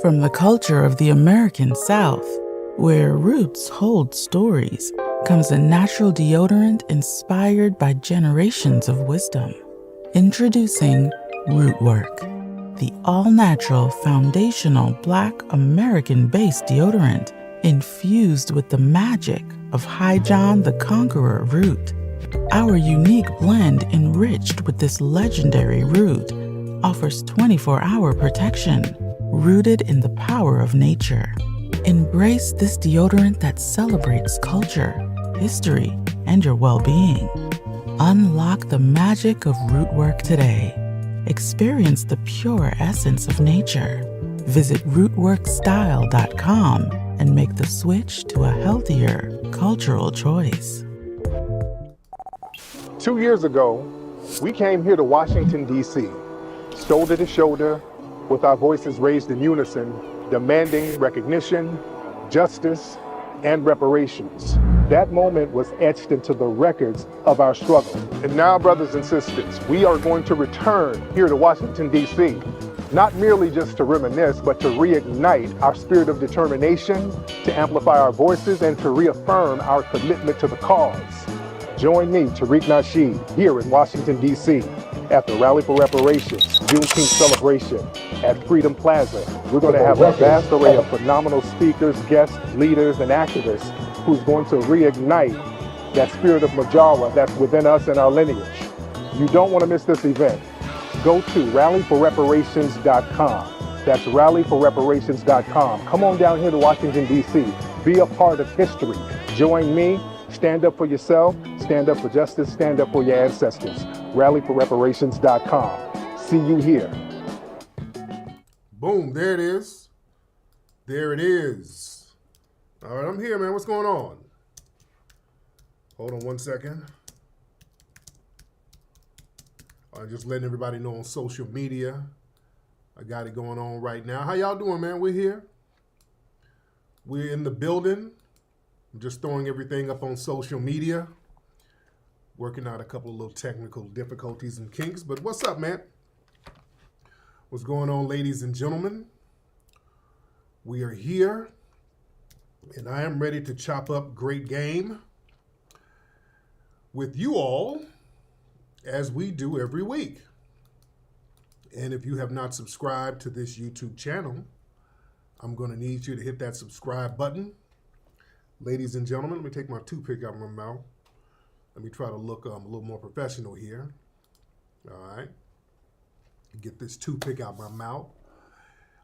From the culture of the American South, where roots hold stories, comes a natural deodorant inspired by generations of wisdom. Introducing Rootwork, the all-natural, foundational Black American-based deodorant infused with the magic of High John the Conqueror root. Our unique blend, enriched with this legendary root, offers 24-hour protection, rooted in the power of nature. Embrace this deodorant that celebrates culture, history, and your well-being. Unlock the magic of Rootwork today. Experience the pure essence of nature. Visit rootworkstyle.com and make the switch to a healthier cultural choice. 2 years ago, we came here to Washington, D.C., shoulder to shoulder, with our voices raised in unison, demanding recognition, justice, and reparations. That moment was etched into the records of our struggle. And now, brothers and sisters, we are going to return here to Washington, D.C., not merely just to reminisce, but to reignite our spirit of determination, to amplify our voices, and to reaffirm our commitment to the cause. Join me, Tariq Nasheed, here in Washington, D.C., at the Rally for Reparations Juneteenth celebration at Freedom Plaza. We're going to have a vast array of phenomenal speakers, guests, leaders, and activists who's going to reignite that spirit of Majawa that's within us and our lineage. You don't want to miss this event. Go to rallyforreparations.com. That's rallyforreparations.com. Come on down here to Washington, D.C. Be a part of history. Join me. Stand up for yourself, stand up for justice, stand up for your ancestors. Rallyforreparations.com. See you here. Boom, there it is. There it is. All right, I'm here, man. What's going on? Hold on one second. I'm just letting everybody know on social media. I got it going on right now. How y'all doing, man? We're here. We're in the building. I'm just throwing everything up on social media, working out a couple of little technical difficulties and kinks. But what's up, man? What's going on, ladies and gentlemen? We are here, and I am ready to chop up great game with you all, as we do every week. And if you have not subscribed to this YouTube channel, I'm going to need you to hit that subscribe button. Ladies and gentlemen, let me take my toothpick out of my mouth. Let me try to look a little more professional here. All right. Get this toothpick out of my mouth.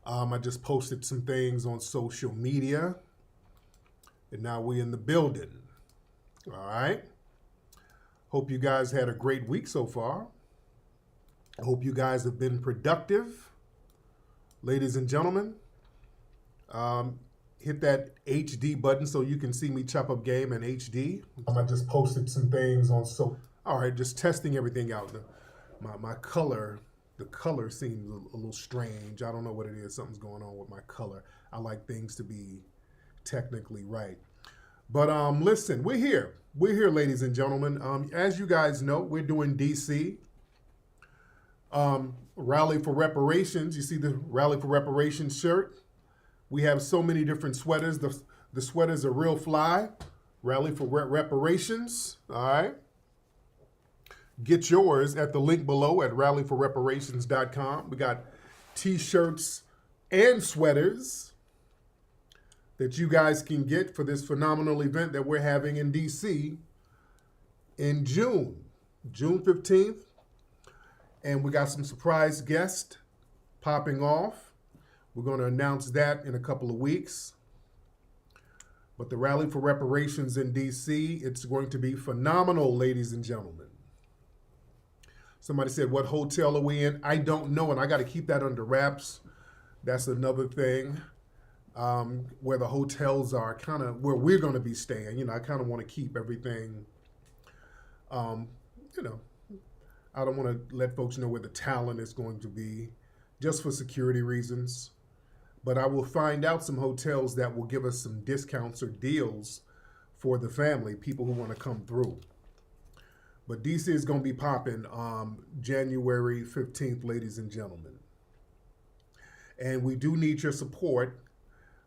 I just posted some things on social media, and now we're in the building. All right. Hope you guys had a great week so far. I hope you guys have been productive. Ladies and gentlemen, hit that HD button so you can see me chop up game in HD. I just posted some things on all right, just testing everything out. My color, the color seems a little strange. I don't know what it is. Something's going on with my color. I like things to be technically right. But listen, we're here. We're here, ladies and gentlemen. As you guys know, we're doing DC. Rally for Reparations. You see the Rally for Reparations shirt? We have so many different sweaters. The sweaters are real fly. Rally for Reparations. All right. Get yours at the link below at rallyforreparations.com. We got t-shirts and sweaters that you guys can get for this phenomenal event that we're having in DC in June 15th. And we got some surprise guests popping off. We're going to announce that in a couple of weeks. But the Rally for Reparations in DC, it's going to be phenomenal, ladies and gentlemen. Somebody said, what hotel are we in? I don't know, and I got to keep that under wraps. That's another thing. Where the hotels are, kind of where we're going to be staying. You know, I kind of want to keep everything, you know, I don't want to let folks know where the talent is going to be, just for security reasons. But I will find out some hotels that will give us some discounts or deals for the family, people who want to come through. But DC is going to be popping January 15th, ladies and gentlemen. And we do need your support.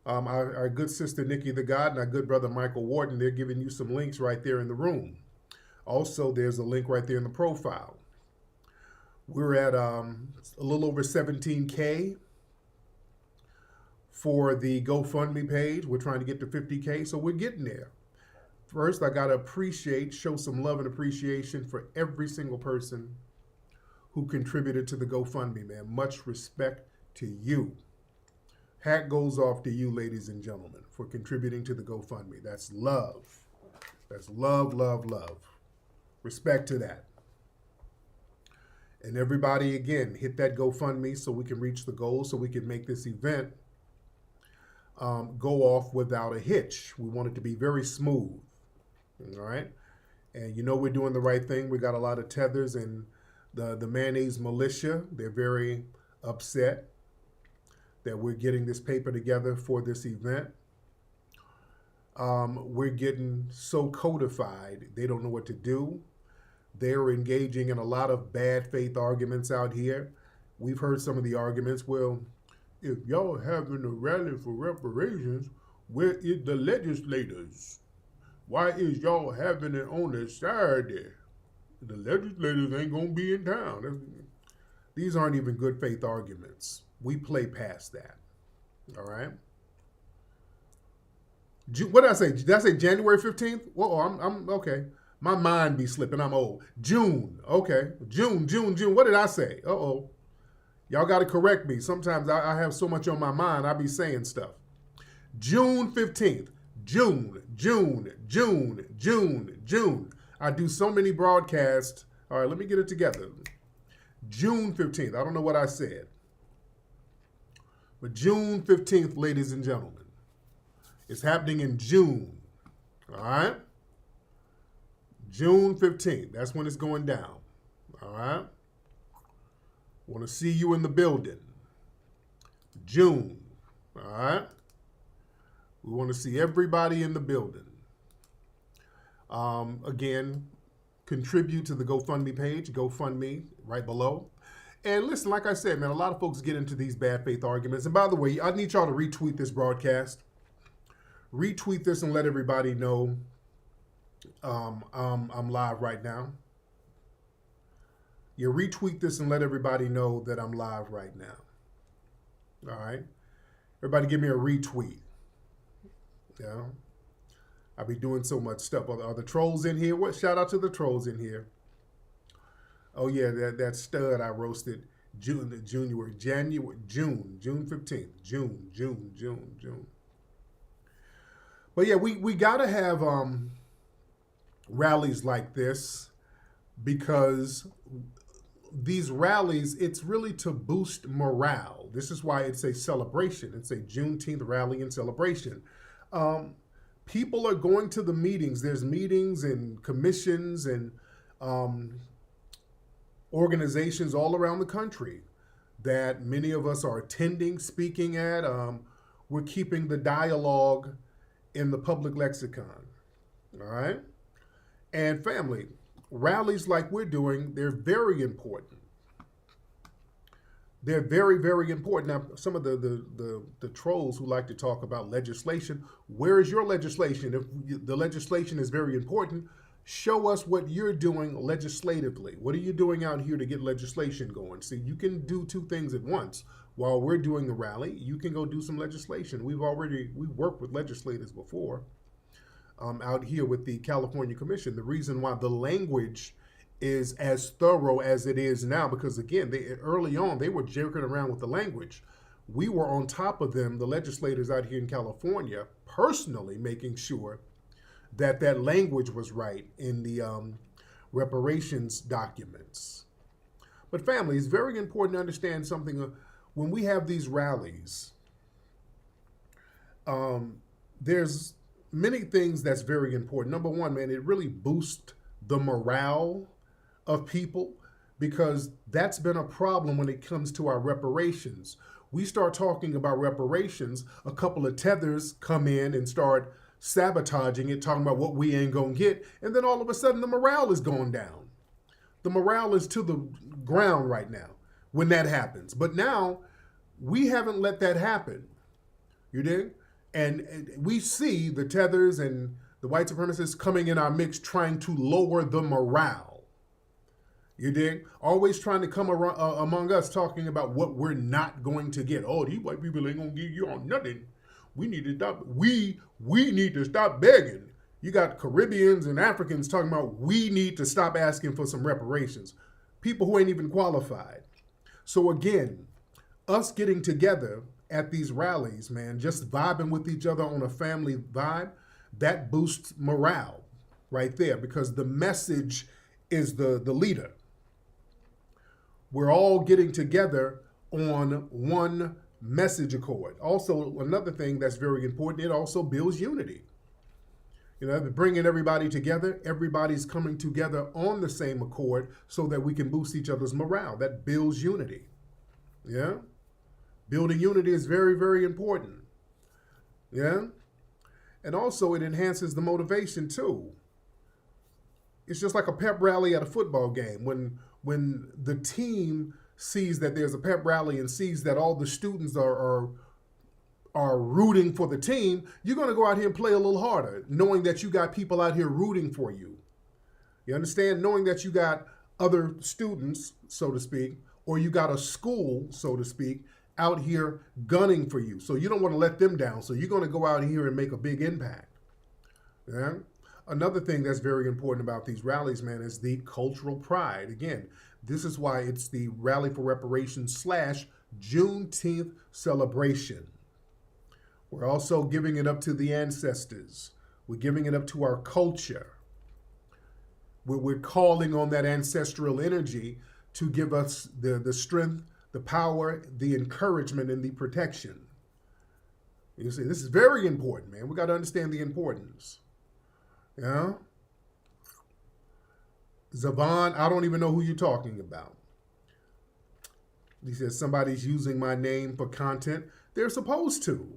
Our good sister Nikki the God and our good brother Michael Wharton, they're giving you some links right there in the room. Also, there's a link right there in the profile. We're at a little over 17K for the GoFundMe page. We're trying to get to 50K, so we're getting there. First, I got to show some love and appreciation for every single person who contributed to the GoFundMe, man. Much respect to you. Hat goes off to you, ladies and gentlemen, for contributing to the GoFundMe. That's love. That's love, love, love. Respect to that. And everybody, again, hit that GoFundMe so we can reach the goal, so we can make this event go off without a hitch. We want it to be very smooth. All right? And you know we're doing the right thing. We got a lot of tethers and the mayonnaise militia. They're very upset that we're getting this paper together for this event. We're getting so codified, they don't know what to do. They're engaging in a lot of bad faith arguments out here. We've heard some of the arguments. Well, if y'all having a rally for reparations, where is the legislators? Why is y'all having it on a Saturday? The legislators ain't gonna be in town. These aren't even good faith arguments. We play past that. All right. What did I say? Did I say January 15th? Well, I'm okay. My mind be slipping. I'm old. June. Okay. June. What did I say? Uh-oh. Y'all got to correct me. Sometimes I have so much on my mind, I be saying stuff. June 15th. June. I do so many broadcasts. All right, let me get it together. June 15th. I don't know what I said. But June 15th, ladies and gentlemen. It's happening in June. All right? June 15th. That's when it's going down. All right? Want to see you in the building. June. All right? We want to see everybody in the building. Again, contribute to the GoFundMe page. GoFundMe right below. And listen, like I said, man, a lot of folks get into these bad faith arguments. And by the way, I need y'all to retweet this broadcast. Retweet this and let everybody know I'm live right now. You retweet this and let everybody know that I'm live right now. All right? Everybody give me a retweet. Yeah. I'll be doing so much stuff. Are the trolls in here? What? Shout out to the trolls in here. Oh yeah, that stud I roasted June 15th. June. But yeah, we gotta have rallies like this, because these rallies, it's really to boost morale. This is why it's a celebration. It's a Juneteenth rally and celebration. People are going to the meetings. There's meetings and commissions and organizations all around the country that many of us are attending, speaking at. We're keeping the dialogue in the public lexicon. All right? And family, rallies like we're doing, they're very important. They're very, very important. Now, some of the trolls who like to talk about legislation, where is your legislation? If the legislation is very important, show us what you're doing legislatively. What are you doing out here to get legislation going? See, you can do two things at once. While we're doing the rally, you can go do some legislation. We've worked with legislators before out here with the California Commission. The reason why the language is as thorough as it is now, because again, early on, they were jerking around with the language. We were on top of them, the legislators out here in California, personally making sure that that language was right in the reparations documents. But family, it's very important to understand something. When we have these rallies, there's many things that's very important. Number one, man, it really boosts the morale of people, because that's been a problem when it comes to our reparations. We start talking about reparations, a couple of tethers come in and start sabotaging it, talking about what we ain't gonna get, and then all of a sudden the morale is going down. The morale is to the ground right now when that happens. But now We haven't let that happen. You dig? And we see the tethers and the white supremacists coming in our mix trying to lower the morale. You dig? Always trying to come around, among us talking about what we're not going to get. Oh, these white people ain't going to give you on nothing. We need to stop. We need to stop begging. You got Caribbeans and Africans talking about we need to stop asking for some reparations. People who ain't even qualified. So again, us getting together at these rallies, man, just vibing with each other on a family vibe, that boosts morale right there because the message is the leader. We're all getting together on one message accord. Also, another thing that's very important, it also builds unity. You know, bringing everybody together, everybody's coming together on the same accord so that we can boost each other's morale. That builds unity. Yeah? Building unity is very, very important. Yeah? And also it enhances the motivation too. It's just like a pep rally at a football game. When the team sees that there's a pep rally and sees that all the students are rooting for the team, you're going to go out here and play a little harder, knowing that you got people out here rooting for you. You understand? Knowing that you got other students, so to speak, or you got a school, so to speak, out here gunning for you. So you don't want to let them down. So you're going to go out here and make a big impact. Yeah? Another thing that's very important about these rallies, man, is the cultural pride. Again, this is why it's the Rally for Reparations / Juneteenth celebration. We're also giving it up to the ancestors. We're giving it up to our culture. We're calling on that ancestral energy to give us the strength, the power, the encouragement, and the protection. You see, this is very important, man. We got to understand the importance. Yeah? Zavon, I don't even know who you're talking about. He says somebody's using my name for content. They're supposed to.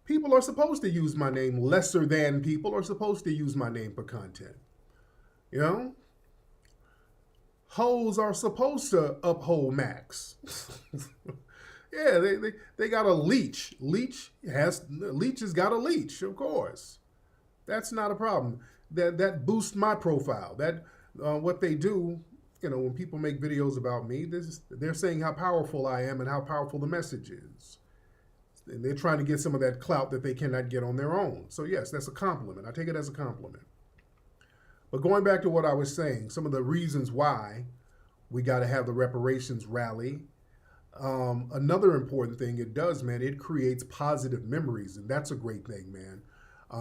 People are supposed to use my name. Lesser than people are supposed to use my name for content. You know? Hoes are supposed to uphold Max. Yeah, they got a leech. Leech has got a leech, of course. That's not a problem. That boosts my profile. That what they do, you know, when people make videos about me, they're saying how powerful I am and how powerful the message is. And they're trying to get some of that clout that they cannot get on their own. So yes, that's a compliment. I take it as a compliment. But going back to what I was saying, some of the reasons why we got to have the reparations rally. Another important thing it does, man, it creates positive memories, and that's a great thing, man.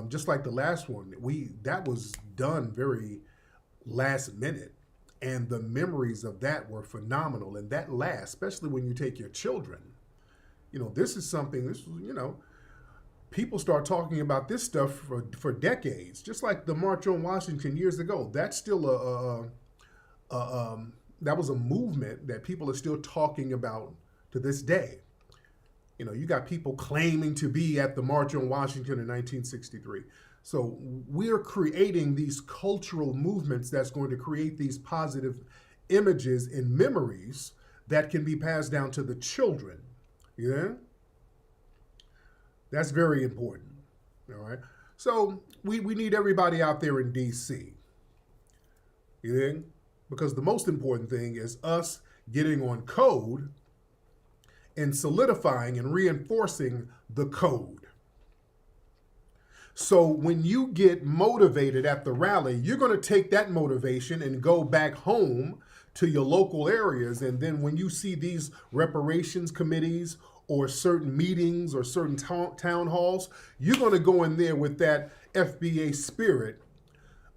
Just like the last one, that was done very last minute, and the memories of that were phenomenal, and that lasts, especially when you take your children. You know, this is something, you know, people start talking about this stuff for decades, just like the March on Washington years ago. That's still that was a movement that people are still talking about to this day. You know, you got people claiming to be at the March on Washington in 1963. So we're creating these cultural movements that's going to create these positive images and memories that can be passed down to the children. Yeah? That's very important. All right? So we need everybody out there in D.C. You think? Because the most important thing is us getting on code and solidifying and reinforcing the code. So when you get motivated at the rally, you're going to take that motivation and go back home to your local areas. And then when you see these reparations committees or certain meetings or certain town halls, you're going to go in there with that FBA spirit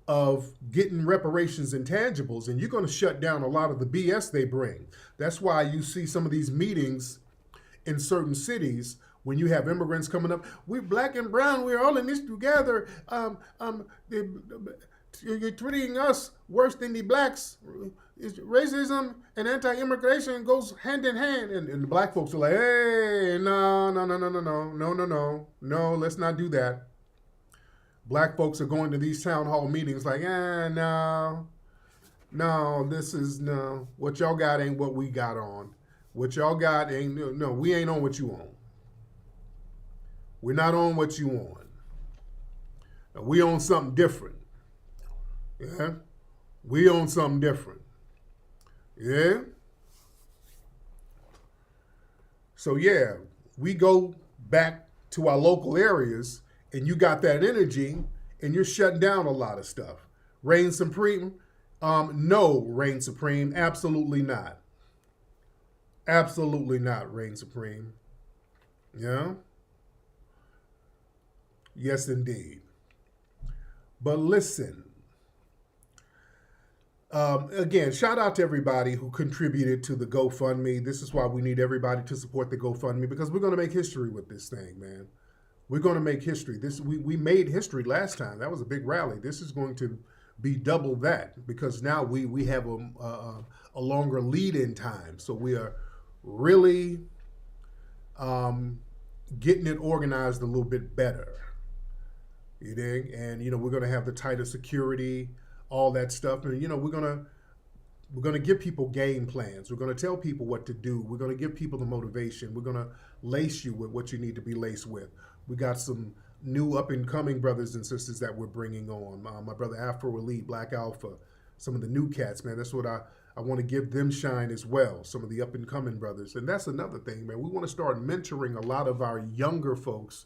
of getting reparations and tangibles, and you're going to shut down a lot of the BS they bring. That's why you see some of these meetings in certain cities when you have immigrants coming up. We're black and brown. We're all in this together. You're treating us worse than the blacks. Racism and anti-immigration goes hand in hand. And the black folks are like, hey, no, let's not do that. Black folks are going to these town hall meetings like, no, what y'all got ain't what we got on. What y'all got ain't, no, we ain't on what you on. We're not on what you on. We on something different. Yeah? We on something different. Yeah? So yeah, we go back to our local areas and you got that energy and you're shutting down a lot of stuff. Reign Supreme? No, Reign Supreme, absolutely not. Absolutely not, Reign Supreme. Yeah? Yes, indeed. But listen, again, shout out to everybody who contributed to the GoFundMe. This is why we need everybody to support the GoFundMe, because we're going to make history with this thing, man. We're going to make history. We made history last time. That was a big rally. This is going to be double that, because now we have a longer lead-in time. So we are really getting it organized a little bit better. You dig? And we're going to have the tighter security, all that stuff, and we're going to give people game plans. We're going to tell people what to do. We're going to give people the motivation. We're going to lace you with what you need to be laced with. We got some new up and coming brothers and sisters that we're bringing on. My brother Afro Elite, Black Alpha, some of the new cats, man. That's what I want to give them shine as well. Some of the up and coming brothers. And that's another thing, man. We want to start mentoring a lot of our younger folks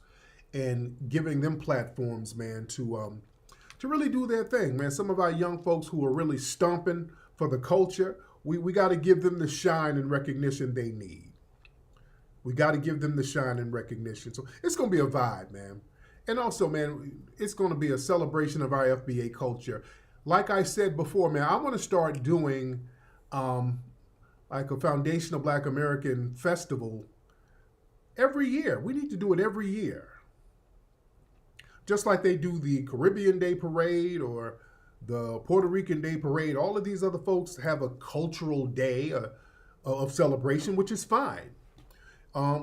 and giving them platforms, man, to really do their thing, man. Some of our young folks who are really stomping for the culture, we got to give them the shine and recognition they need. We got to give them the shine and recognition. So it's going to be a vibe, man. And also, man, it's going to be a celebration of our FBA culture. Like I said before, man, I want to start doing like a Foundational Black American Festival every year. We need to do it every year. Just like they do the Caribbean Day Parade or the Puerto Rican Day Parade, all of these other folks have a cultural day of celebration, which is fine.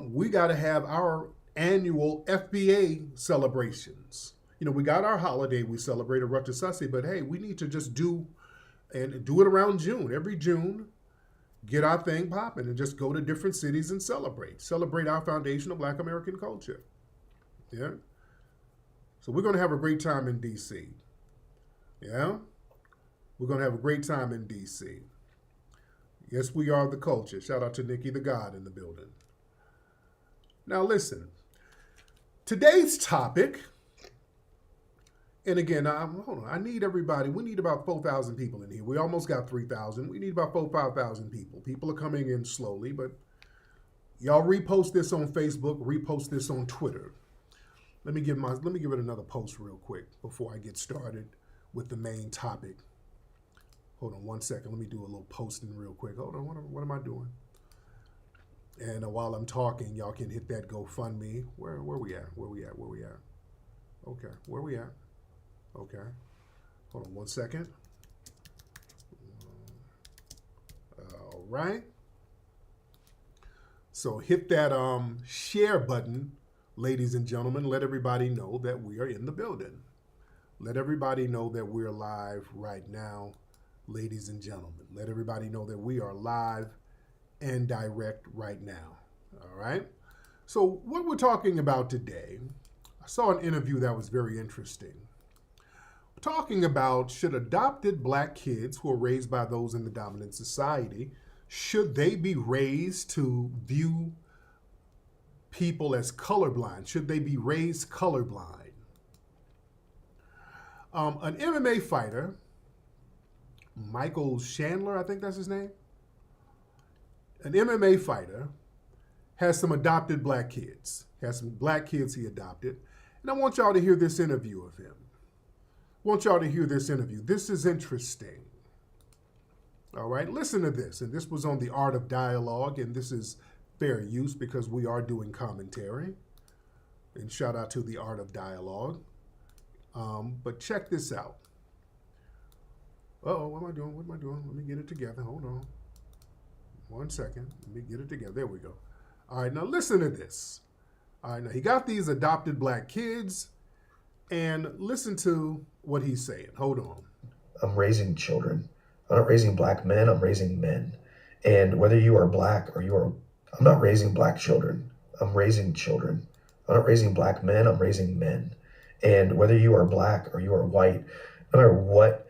We got to have our annual FBA celebrations. We got our holiday we celebrate, Rosh Hashanah, but hey, we need to just do it around June. Every June, get our thing popping and just go to different cities and celebrate our foundational Black American culture. Yeah. So we're going to have a great time in D.C. Yeah? We're going to have a great time in D.C. Yes, we are the culture. Shout out to Nikki the God in the building. Now listen, today's topic, and again, hold on, I need everybody. We need about 4,000 people in here. We almost got 3,000. We need about 5,000 people. People are coming in slowly, but y'all repost this on Facebook, repost this on Twitter. Let me give it another post real quick before I get started with the main topic. Hold on one second. Let me do a little posting real quick. Hold on. What am I doing? And while I'm talking, y'all can hit that GoFundMe. Where we at? Okay. Where we at? Okay. Hold on one second. All right. So hit that share button, ladies and gentlemen. Let everybody know that we are in the building. Let everybody know that we're live right now, ladies and gentlemen. Let everybody know that we are live and direct right now. All right. So what we're talking about today, I saw an interview that was very interesting. We're talking about, should adopted Black kids who are raised by those in the dominant society, should they be raised to view people as colorblind? Should they be raised colorblind? An MMA fighter, Michael Chandler, I think that's his name. An MMA fighter has some adopted Black kids. Has some Black kids he adopted. And I want y'all to hear this interview of him. This is interesting. All right, listen to this. And this was on the Art of Dialogue, and this is fair use because we are doing commentary. And shout out to the Art of Dialogue. But check this out. Uh-oh, what am I doing? Let me get it together. Hold on. 1 second. Let me get it together. There we go. All right, now listen to this. All right, now he got these adopted Black kids, and listen to what he's saying. Hold on. I'm raising children. I'm not raising Black men, I'm raising men. And whether you are black or I'm not raising black children. I'm raising children. I'm not raising black men. I'm raising men. And whether you are black or you are white, no matter what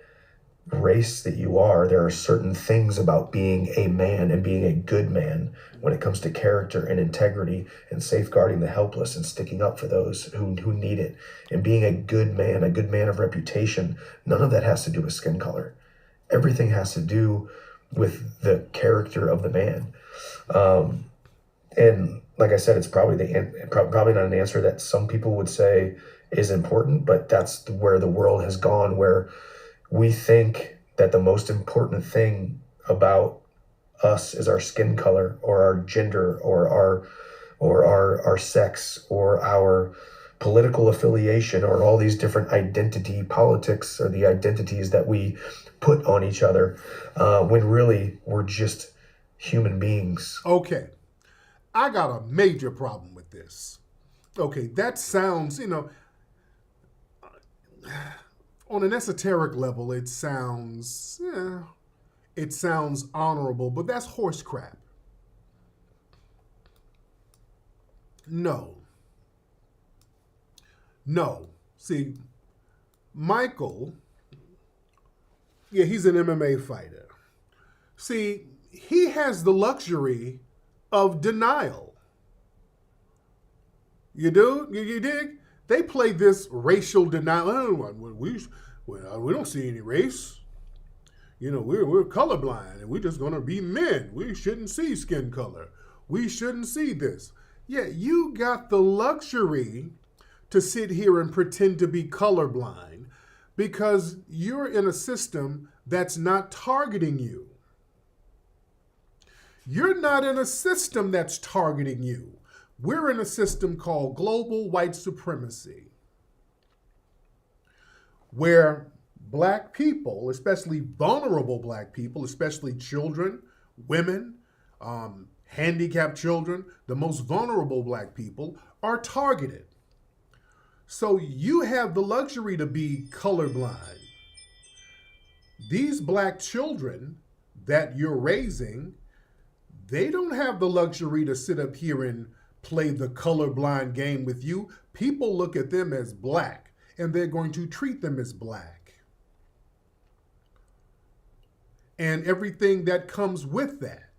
race that you are, there are certain things about being a man and being a good man when it comes to character and integrity and safeguarding the helpless and sticking up for those who need it and being a good man of reputation. None of that has to do with skin color. Everything has to do with the character of the man. And like I said, it's probably probably not an answer that some people would say is important, but that's where the world has gone, where we think that the most important thing about us is our skin color or our gender or our sex or our political affiliation or all these different identity politics or the identities that we put on each other, when really we're just human beings. Okay, I got a major problem with this. Okay, that sounds, on an esoteric level, it sounds honorable, but that's horse crap. No. See, Michael, yeah, he's an MMA fighter. See, he has the luxury of denial. You do? You dig? They play this racial denial. We don't see any race. We're colorblind and we're just going to be men. We shouldn't see skin color. We shouldn't see this. Yeah, you got the luxury to sit here and pretend to be colorblind because you're in a system that's not targeting you. You're not in a system that's targeting you. We're in a system called global white supremacy, where black people, especially vulnerable black people, especially children, women, handicapped children, the most vulnerable black people are targeted. So you have the luxury to be colorblind. These black children that you're raising, they don't have the luxury to sit up here and play the colorblind game with you. People look at them as black, and they're going to treat them as black. And everything that comes with that.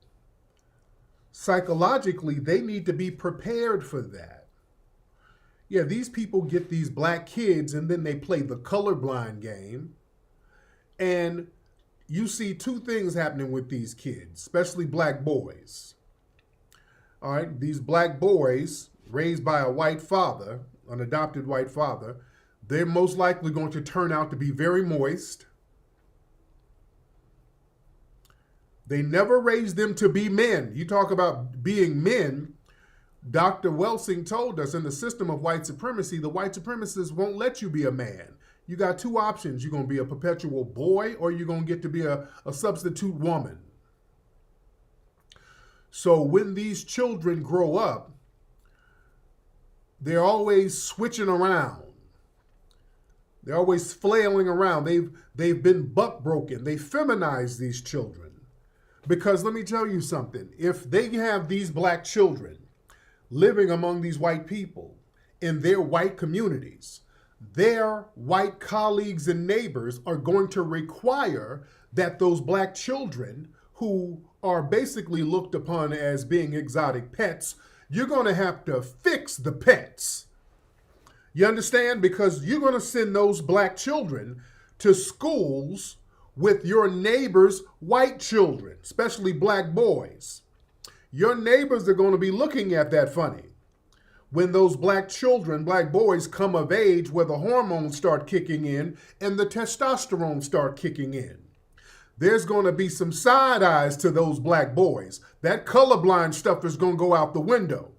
Psychologically, they need to be prepared for that. Yeah, these people get these black kids, and then they play the colorblind game. And you see two things happening with these kids, especially black boys. All right, these black boys raised by a white father, an adopted white father, they're most likely going to turn out to be very moist. They never raised them to be men. You talk about being men. Dr. Welsing told us in the system of white supremacy, the white supremacists won't let you be a man. You got two options. You're going to be a perpetual boy or you're going to get to be a substitute woman. So when these children grow up, they're always switching around. They're always flailing around. They've been buck broken. They feminize these children. Because let me tell you something. If they have these black children living among these white people in their white communities, their white colleagues and neighbors are going to require that those black children who are basically looked upon as being exotic pets, you're going to have to fix the pets. You understand? Because you're going to send those black children to schools with your neighbors' white children, especially black boys. Your neighbors are going to be looking at that funny. When those black children, black boys come of age where the hormones start kicking in and the testosterone start kicking in. There's going to be some side eyes to those black boys. That colorblind stuff is going to go out the window.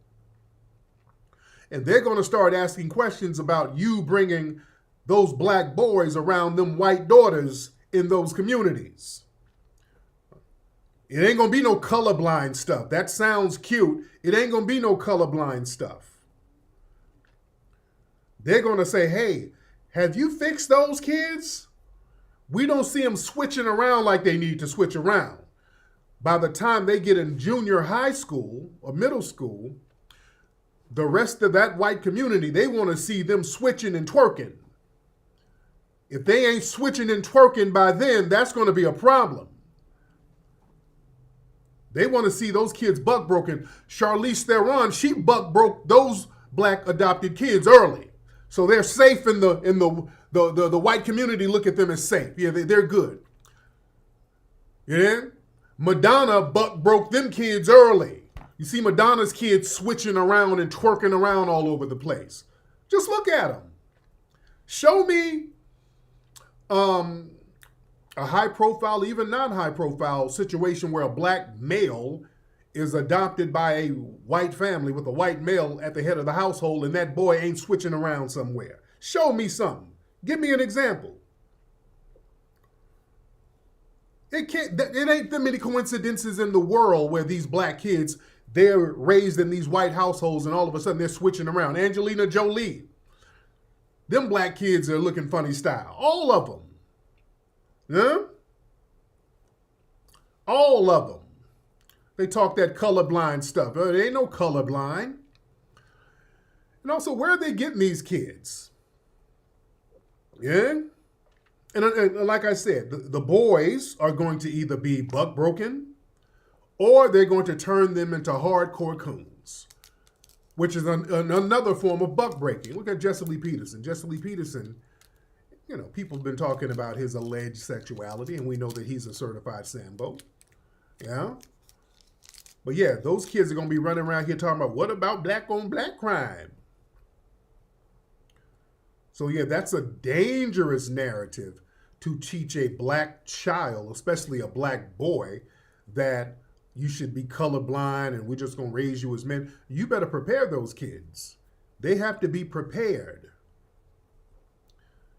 And they're going to start asking questions about you bringing those black boys around them white daughters in those communities. It ain't going to be no colorblind stuff. That sounds cute. It ain't going to be no colorblind stuff. They're going to say, hey, have you fixed those kids? We don't see them switching around like they need to switch around. By the time they get in junior high school or middle school, the rest of that white community, they want to see them switching and twerking. If they ain't switching and twerking by then, that's going to be a problem. They want to see those kids buck broken. Charlize Theron, she buck broke those black adopted kids early. So they're safe in the white community. Look at them as safe. Yeah, they're good. Yeah? Madonna buck broke them kids early. You see Madonna's kids switching around and twerking around all over the place. Just look at them. Show me a high profile, even non-high profile situation where a black male is adopted by a white family with a white male at the head of the household and that boy ain't switching around somewhere. Show me something. Give me an example. It ain't that many coincidences in the world where these black kids, they're raised in these white households and all of a sudden they're switching around. Angelina Jolie. Them black kids are looking funny style. All of them. Yeah? All of them. They talk that colorblind stuff. There ain't no colorblind. And also, where are they getting these kids? Yeah? And like I said, the boys are going to either be buck broken or they're going to turn them into hardcore coons, which is another form of buck breaking. Look at Jesse Lee Peterson. Jesse Lee Peterson, you know, people have been talking about his alleged sexuality, and we know that he's a certified Sambo. Yeah? But yeah, those kids are going to be running around here talking about, what about black on black crime? So yeah, that's a dangerous narrative to teach a black child, especially a black boy, that you should be colorblind and we're just going to raise you as men. You better prepare those kids. They have to be prepared.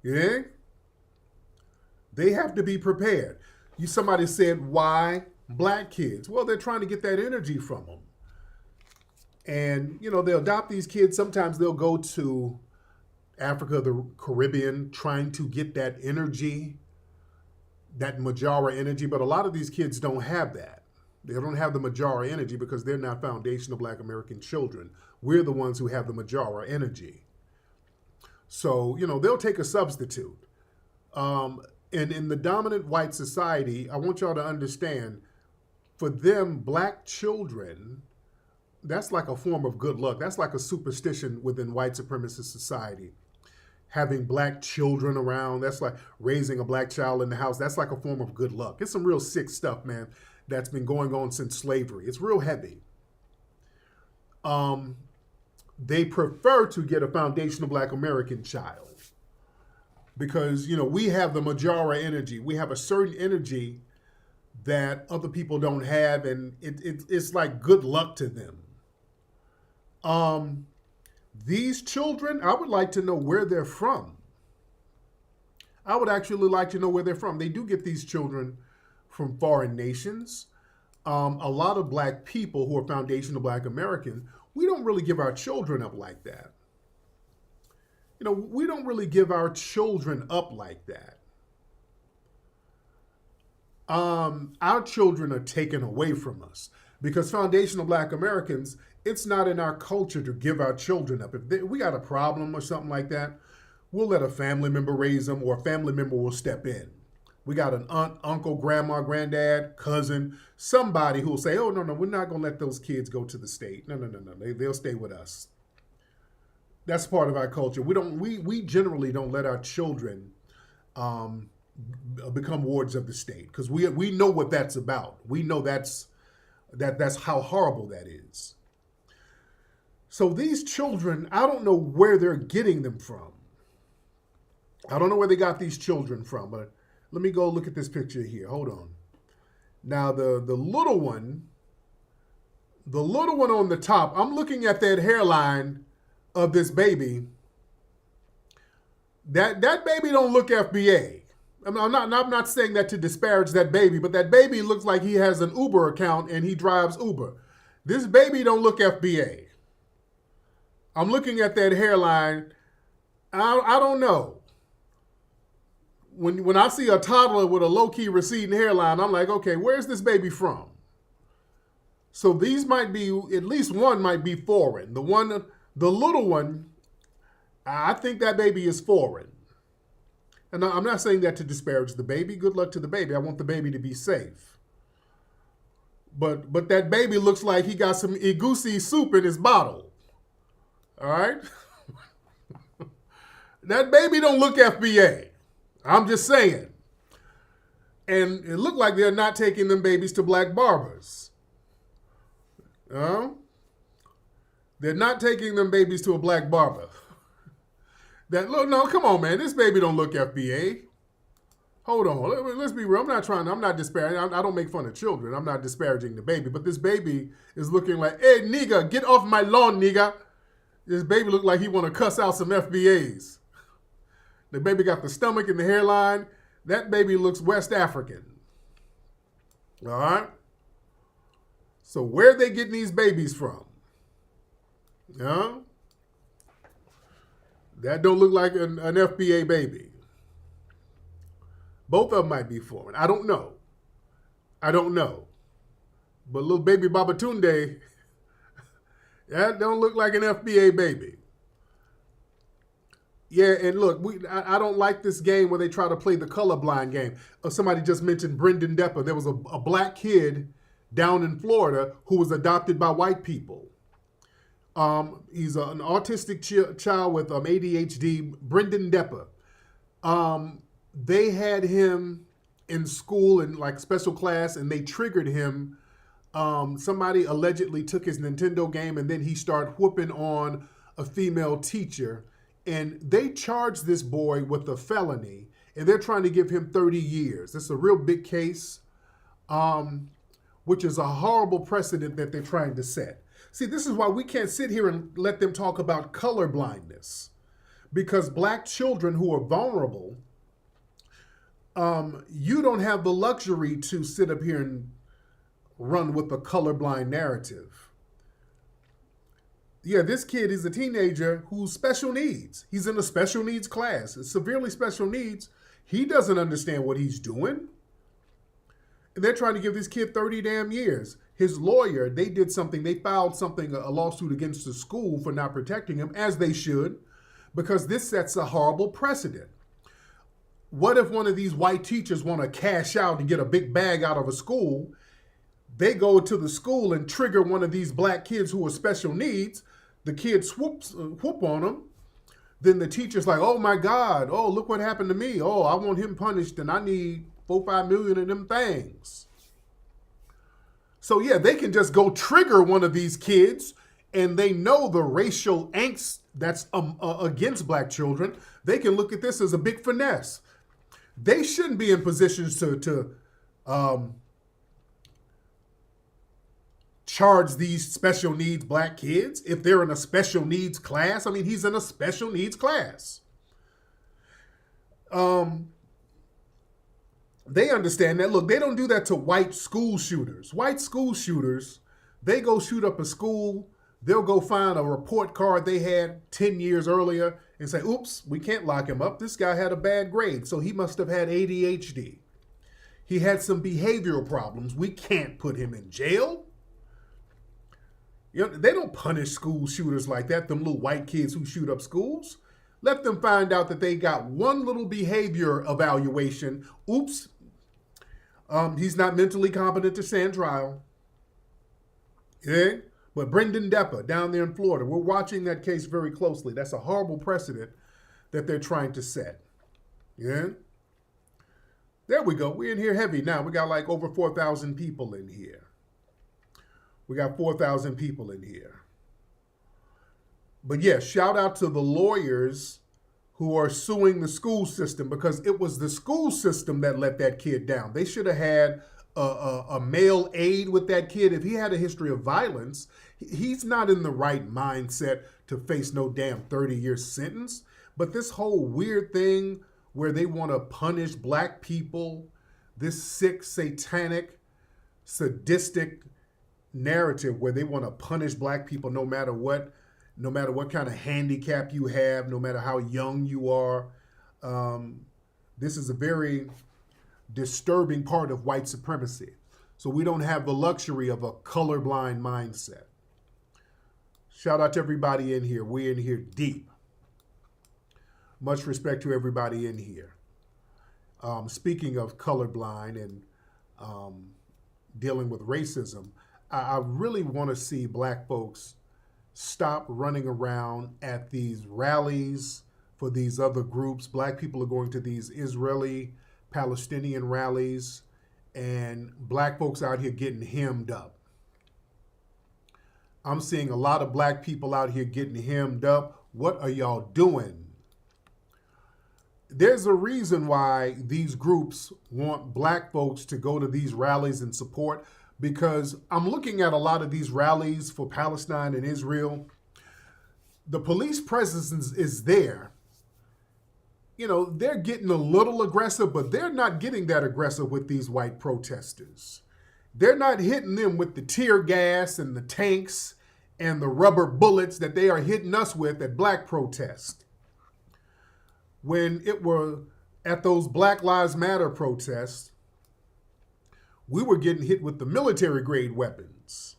Yeah? They have to be prepared. Somebody said, why black kids? Well, they're trying to get that energy from them. And, you know, they'll adopt these kids. Sometimes they'll go to Africa, the Caribbean, trying to get that energy, that Majara energy. But a lot of these kids don't have that. They don't have the Majara energy because they're not foundational black American children. We're the ones who have the Majara energy. So, you know, they'll take a substitute. And in the dominant white society, I want y'all to understand, for them, black children, that's like a form of good luck. That's like a superstition within white supremacist society. Having black children around, that's like raising a black child in the house. That's like a form of good luck. It's some real sick stuff, man, that's been going on since slavery. It's real heavy. They prefer to get a foundational black American child because, you know, we have the Majara energy. We have a certain energy that other people don't have, and it's like good luck to them. These children, I would like to know where they're from. I would actually like to know where they're from. They do get these children from foreign nations. A lot of black people who are foundational black American, we don't really give our children up like that. You know, we don't really give our children up like that. Our children are taken away from us because foundational black Americans, it's not in our culture to give our children up. If we got a problem or something like that, we'll let a family member raise them, or a family member will step in. We got an aunt, uncle, grandma, granddad, cousin, somebody who will say, oh, no, we're not going to let those kids go to the state. No. They'll stay with us. That's part of our culture. We generally don't let our children become wards of the state because we know what that's about. We know that's how horrible that is. So these children, I don't know where they're getting them from. I don't know where they got these children from, but let me go look at this picture here. Hold on. Now the little one on the top, I'm looking at that hairline of this baby. That baby don't look FBA. I'm not saying that to disparage that baby, but that baby looks like he has an Uber account and he drives Uber. This baby don't look FBA. I'm looking at that hairline. I don't know. When I see a toddler with a low-key receding hairline, I'm like, okay, where's this baby from? So these might be, at least one might be foreign. The little one, I think that baby is foreign. And I'm not saying that to disparage the baby. Good luck to the baby. I want the baby to be safe. But that baby looks like he got some egusi soup in his bottle. All right? That baby don't look FBA. I'm just saying. And it looked like they're not taking them babies to black barbers. They're not taking them babies to a black barber. No, come on, man. This baby don't look FBA. Hold on. Let's be real. I'm not disparaging. I don't make fun of children. I'm not disparaging the baby. But this baby is looking like, hey, nigga, get off my lawn, nigga. This baby look like he want to cuss out some FBAs. The baby got the stomach and the hairline. That baby looks West African. All right? So where are they getting these babies from? That don't look like an FBA baby. Both of them might be foreign. I don't know. But little baby Babatunde, that don't look like an FBA baby. Yeah, and look, I don't like this game where they try to play the colorblind game. Somebody just mentioned Brendan Depper. There was a black kid down in Florida who was adopted by white people. He's an autistic child with ADHD, Brendan Depper. They had him in school in like special class, and they triggered him. Somebody allegedly took his Nintendo game, and then he started whooping on a female teacher. And they charged this boy with a felony, and they're trying to give him 30 years. It's a real big case, which is a horrible precedent that they're trying to set. See, this is why we can't sit here and let them talk about colorblindness, because black children who are vulnerable, you don't have the luxury to sit up here and run with a colorblind narrative. Yeah, this kid is a teenager who's special needs. He's in a special needs class. It's severely special needs. He doesn't understand what he's doing. And they're trying to give this kid 30 damn years. His lawyer, they filed something, a lawsuit against the school for not protecting him, as they should, because this sets a horrible precedent. What if one of these white teachers want to cash out and get a big bag out of a school? They go to the school and trigger one of these black kids who are special needs. The kid whoop on them. Then the teacher's like, oh my God, oh, look what happened to me. Oh, I want him punished and I need 4-5 million of them things. So yeah, they can just go trigger one of these kids, and they know the racial angst that's against black children. They can look at this as a big finesse. They shouldn't be in positions to charge these special needs black kids if they're in a special needs class. I mean, he's in a special needs class. They understand that. Look, they don't do that to white school shooters. White school shooters, they go shoot up a school. They'll go find a report card they had 10 years earlier and say, oops, we can't lock him up. This guy had a bad grade, so he must have had ADHD. He had some behavioral problems. We can't put him in jail. You know, they don't punish school shooters like that, them little white kids who shoot up schools. Let them find out that they got one little behavior evaluation. Oops, he's not mentally competent to stand trial. Yeah? But Brendan Depper down there in Florida, we're watching that case very closely. That's a horrible precedent that they're trying to set. Yeah? There we go. We're in here heavy now. We got like over 4,000 people in here. We got 4,000 people in here. But yes, shout out to the lawyers who are suing the school system, because it was the school system that let that kid down. They should have had a male aide with that kid. If he had a history of violence, he's not in the right mindset to face no damn 30-year sentence. But this whole weird thing where they want to punish black people, this sick, satanic, sadistic narrative where they want to punish black people no matter what kind of handicap you have, no matter how young you are. This is a very disturbing part of white supremacy. So we don't have the luxury of a colorblind mindset. Shout out to everybody in here. We're in here deep. Much respect to everybody in here. Speaking of colorblind and dealing with racism, I really want to see black folks stop running around at these rallies for these other groups. Black people are going to these Israeli, Palestinian rallies, and black folks out here getting hemmed up. I'm seeing a lot of black people out here getting hemmed up. What are y'all doing? There's a reason why these groups want black folks to go to these rallies and support, because I'm looking at a lot of these rallies for Palestine and Israel. The police presence is there. You know, they're getting a little aggressive, but they're not getting that aggressive with these white protesters. They're not hitting them with the tear gas and the tanks and the rubber bullets that they are hitting us with at black protests. When it were at those Black Lives Matter protests, we were getting hit with the military grade weapons.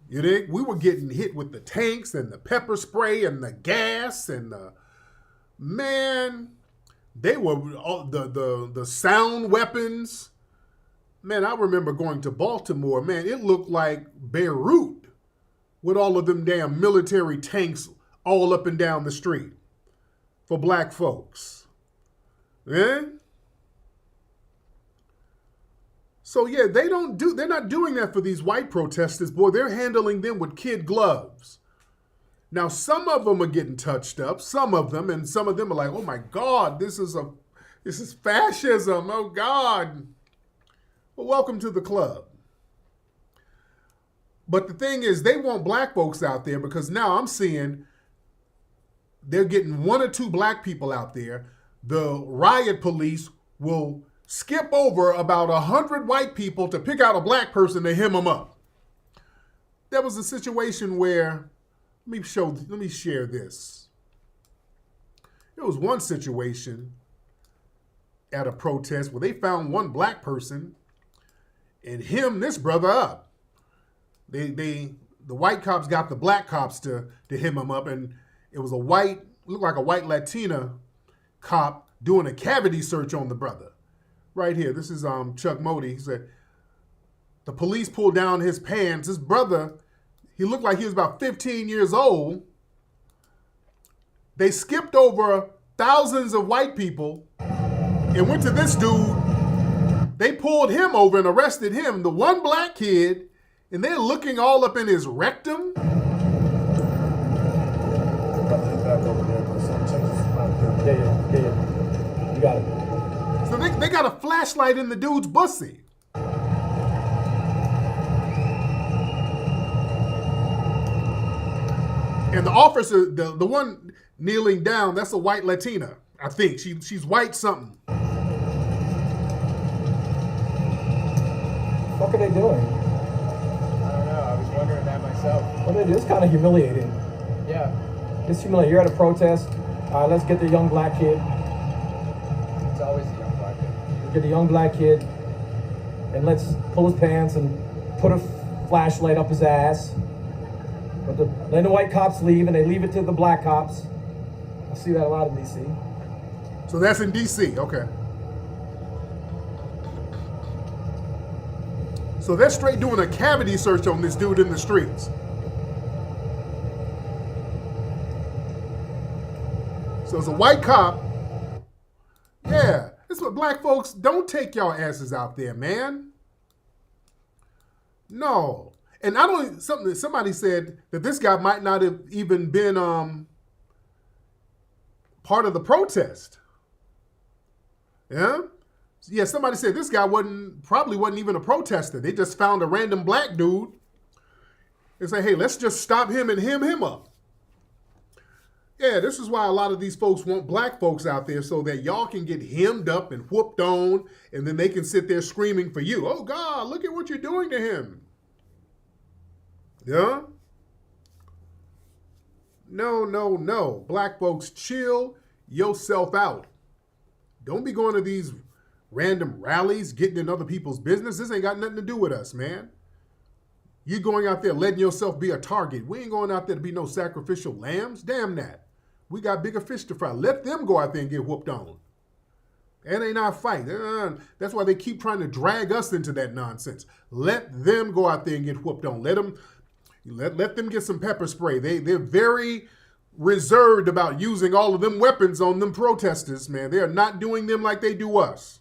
You know, we were getting hit with the tanks and the pepper spray and the gas and the, man, they were all the sound weapons. Man, I remember going to Baltimore. Man, it looked like Beirut with all of them damn military tanks all up and down the street for black folks. Yeah? So yeah, they're not doing that for these white protesters. Boy, they're handling them with kid gloves. Now, some of them are getting touched up, some of them are like, oh my God, this is fascism, oh God. Well, welcome to the club. But the thing is, they want black folks out there because now I'm seeing they're getting one or two black people out there. The riot police will skip over about 100 white people to pick out a black person to hem them up. There was a situation where, let me share this. There was one situation at a protest where they found one black person and hemmed this brother up. The white cops got the black cops to hem him up, and it was looked like a white Latina cop doing a cavity search on the brother. Right here, this is Chuck Modi. He said, the police pulled down his pants. His brother, he looked like he was about 15 years old. They skipped over thousands of white people and went to this dude. They pulled him over and arrested him, the one black kid, and they're looking all up in his rectum. Yeah. You got it. So they got a flashlight in the dude's bussy. And the officer, the one kneeling down, that's a white Latina, I think. She's white something. What are they doing? I don't know. I was wondering that myself. What it is kind of humiliating. Yeah. It's humiliating. You're at a protest. Let's get the young black kid. It's always the young black kid. Get the young black kid, and let's pull his pants and put a flashlight up his ass. But then the white cops leave, and they leave it to the black cops. I see that a lot in D.C. So that's in D.C., okay. So they're straight doing a cavity search on this dude in the streets. So it's a white cop. Yeah, that's what black folks, don't take y'all asses out there, man. No. And I don't, somebody said that this guy might not have even been part of the protest. Yeah? Yeah, somebody said this guy probably wasn't even a protester. They just found a random black dude and say, hey, let's just stop him and hem him up. Yeah, this is why a lot of these folks want black folks out there so that y'all can get hemmed up and whooped on, and then they can sit there screaming for you. Oh, God, look at what you're doing to him. Yeah? No. Black folks, chill yourself out. Don't be going to these random rallies, getting in other people's business. This ain't got nothing to do with us, man. You going out there letting yourself be a target. We ain't going out there to be no sacrificial lambs. Damn that. We got bigger fish to fry. Let them go out there and get whooped on. That ain't our fight. That's why they keep trying to drag us into that nonsense. Let them go out there and get whooped on. Let them get some pepper spray. They're very reserved about using all of them weapons on them protesters, man. They are not doing them like they do us.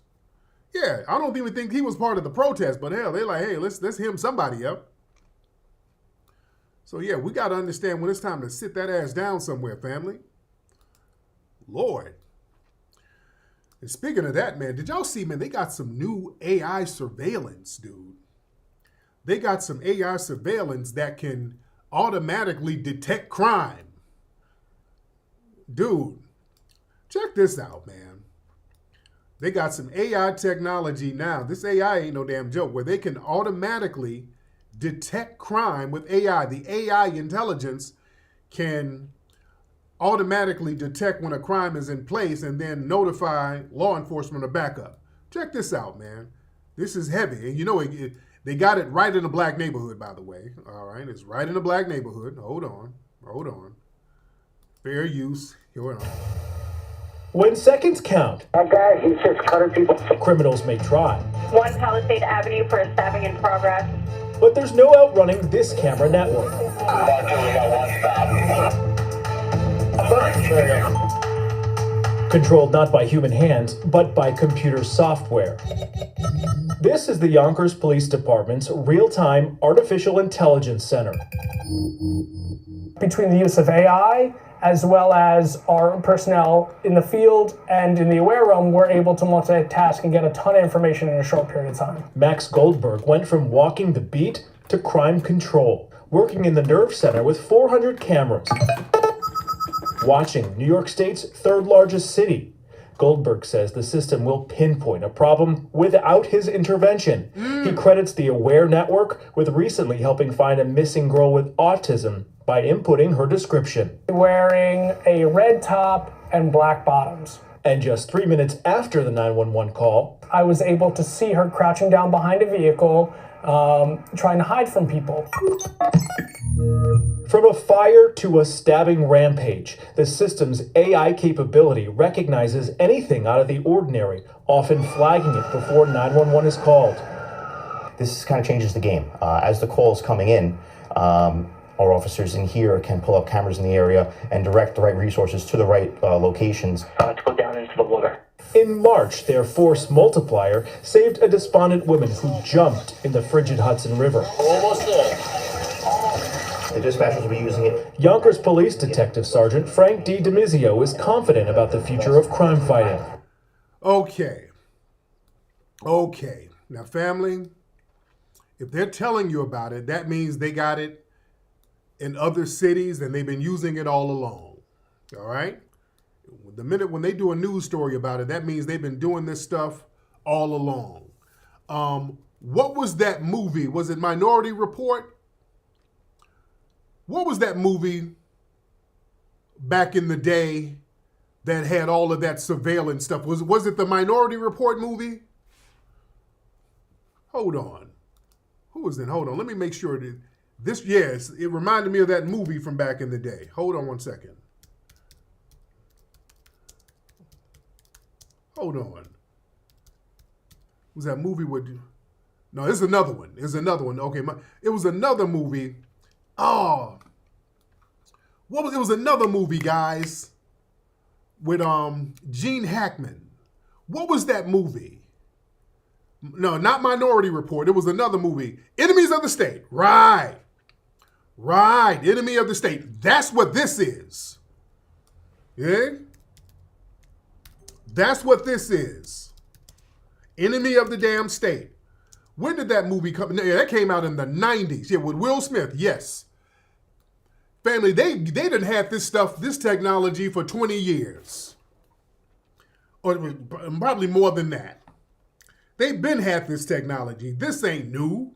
Yeah, I don't even think he was part of the protest, but hell, they're like, hey, let's hem somebody up. So yeah, we got to understand when it's time to sit that ass down somewhere, family. Lord. And speaking of that, man, did y'all see, man, they got some new AI surveillance, dude. They got some AI surveillance that can automatically detect crime. Dude, check this out, man. They got some AI technology now. This AI ain't no damn joke, where they can automatically detect crime with AI. The AI intelligence can automatically detect when a crime is in place and then notify law enforcement of backup. Check this out, man. This is heavy. And you know, they got it right in a black neighborhood, by the way. All right, it's right in a black neighborhood. Hold on. Fair use. Hold on. When seconds count, That guy, he's just cutting people. criminals may try. 1 Palisade Avenue for a stabbing in progress. But there's no outrunning this camera network. Controlled not by human hands, but by computer software. This is the Yonkers Police Department's real-time artificial intelligence center. Between the use of AI as well as our personnel in the field and in the aware realm, we're able to multitask and get a ton of information in a short period of time. Max Goldberg went from walking the beat to crime control, working in the nerve center with 400 cameras. Watching New York State's third largest city. Goldberg says the system will pinpoint a problem without his intervention. He credits the Aware Network with recently helping find a missing girl with autism by inputting her description. Wearing a red top and black bottoms. And just 3 minutes after the 911 call, I was able to see her crouching down behind a vehicle, trying to hide from people. from a fire to a stabbing rampage, the system's AI capability recognizes anything out of the ordinary, often flagging it before 911 is called. This kind of changes the game. As the call is coming in, our officers in here can pull up cameras in the area and direct the right resources to the right locations. To go down into the water. In March, their force multiplier saved a despondent woman who jumped in the frigid Hudson River. Almost there. The dispatchers will be using it. Yonkers Police Detective Sergeant Frank D. DiMizio is confident about the future of crime fighting. Okay. Now, family, if they're telling you about it, that means they got it in other cities and they've been using it all along. All right? The minute when they do a news story about it, that means they've been doing this stuff all along. What was that movie? Was it Minority Report? What was that movie back in the day that had all of that surveillance stuff? Was it the Minority Report movie? Hold on. Who was it? Hold on. Let me make sure that this, yes, it reminded me of that movie from back in the day. Hold on one second. Hold on. Was that movie with, no, it's another one. It's another one. Okay, it was another movie. Oh, it was another movie, guys, with Gene Hackman. What was that movie? No, not Minority Report. It was another movie. Enemies of the State. Right. Enemy of the State. That's what this is. Yeah? That's what this is. Enemy of the damn state. When did that movie come? Yeah, that came out in the 90s. Yeah, with Will Smith. Yes. Family, they done had this stuff, this technology for 20 years. Or probably more than that. They've been had this technology. This ain't new.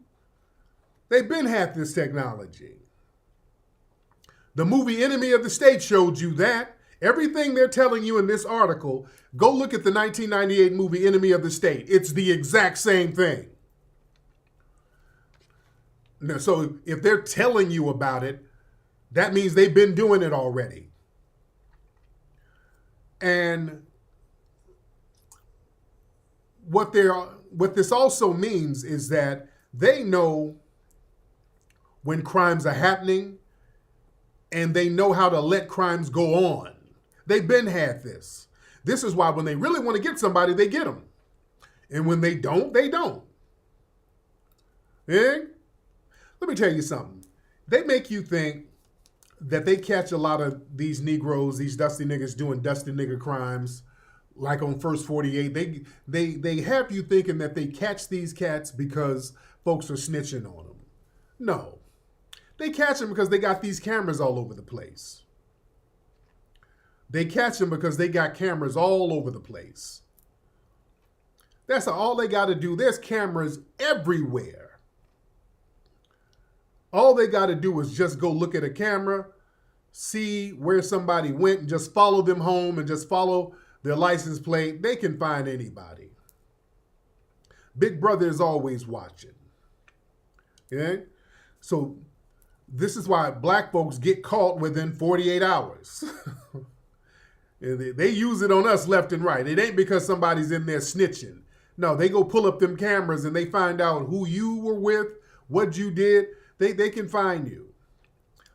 They've been had this technology. The movie Enemy of the State showed you that. Everything they're telling you in this article, go look at the 1998 movie Enemy of the State. It's the exact same thing. Now, so if they're telling you about it, that means they've been doing it already. And what this also means is that they know when crimes are happening and they know how to let crimes go on. They've been had this. This is why when they really want to get somebody, they get them. And when they don't, they don't. Eh? Let me tell you something. They make you think that they catch a lot of these Negroes, these dusty niggas doing dusty nigger crimes, like on First 48. They have you thinking that they catch these cats because folks are snitching on them. No. They catch them because they got these cameras all over the place. They catch them because they got cameras all over the place. That's all they got to do. There's cameras everywhere. All they got to do is just go look at a camera, see where somebody went, and just follow them home and just follow their license plate. They can find anybody. Big Brother is always watching. Okay? So this is why black folks get caught within 48 hours. They use it on us left and right. It ain't because somebody's in there snitching. No, they go pull up them cameras and they find out who you were with, what you did. They can find you.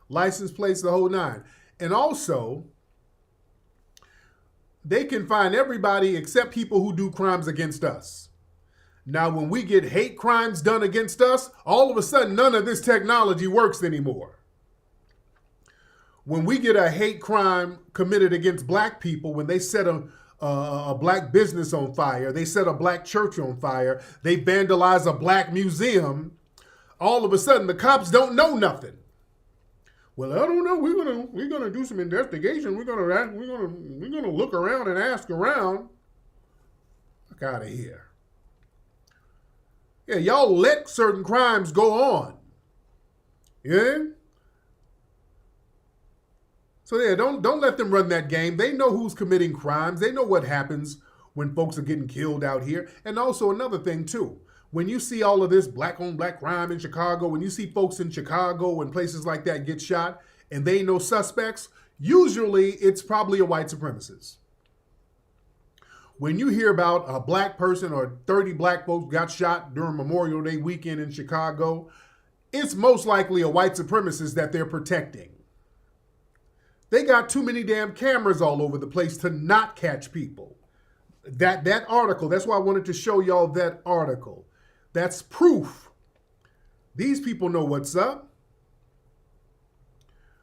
License plates, the whole nine. And also, they can find everybody except people who do crimes against us. Now, when we get hate crimes done against us, all of a sudden, none of this technology works anymore. When we get a hate crime committed against black people, when they set a black business on fire, they set a black church on fire, they vandalize a black museum, all of a sudden the cops don't know nothing. Well, I don't know. We're gonna do some investigation. We're gonna look around and ask around. Fuck out of here. Yeah, y'all let certain crimes go on. Yeah. So yeah, don't let them run that game. They know who's committing crimes. They know what happens when folks are getting killed out here. And also another thing too, when you see all of this black on black crime in Chicago, when you see folks in Chicago and places like that get shot and they ain't no suspects, usually it's probably a white supremacist. When you hear about a black person or 30 black folks got shot during Memorial Day weekend in Chicago, it's most likely a white supremacist that they're protecting. They got too many damn cameras all over the place to not catch people. That article, that's why I wanted to show y'all that article. That's proof. These people know what's up.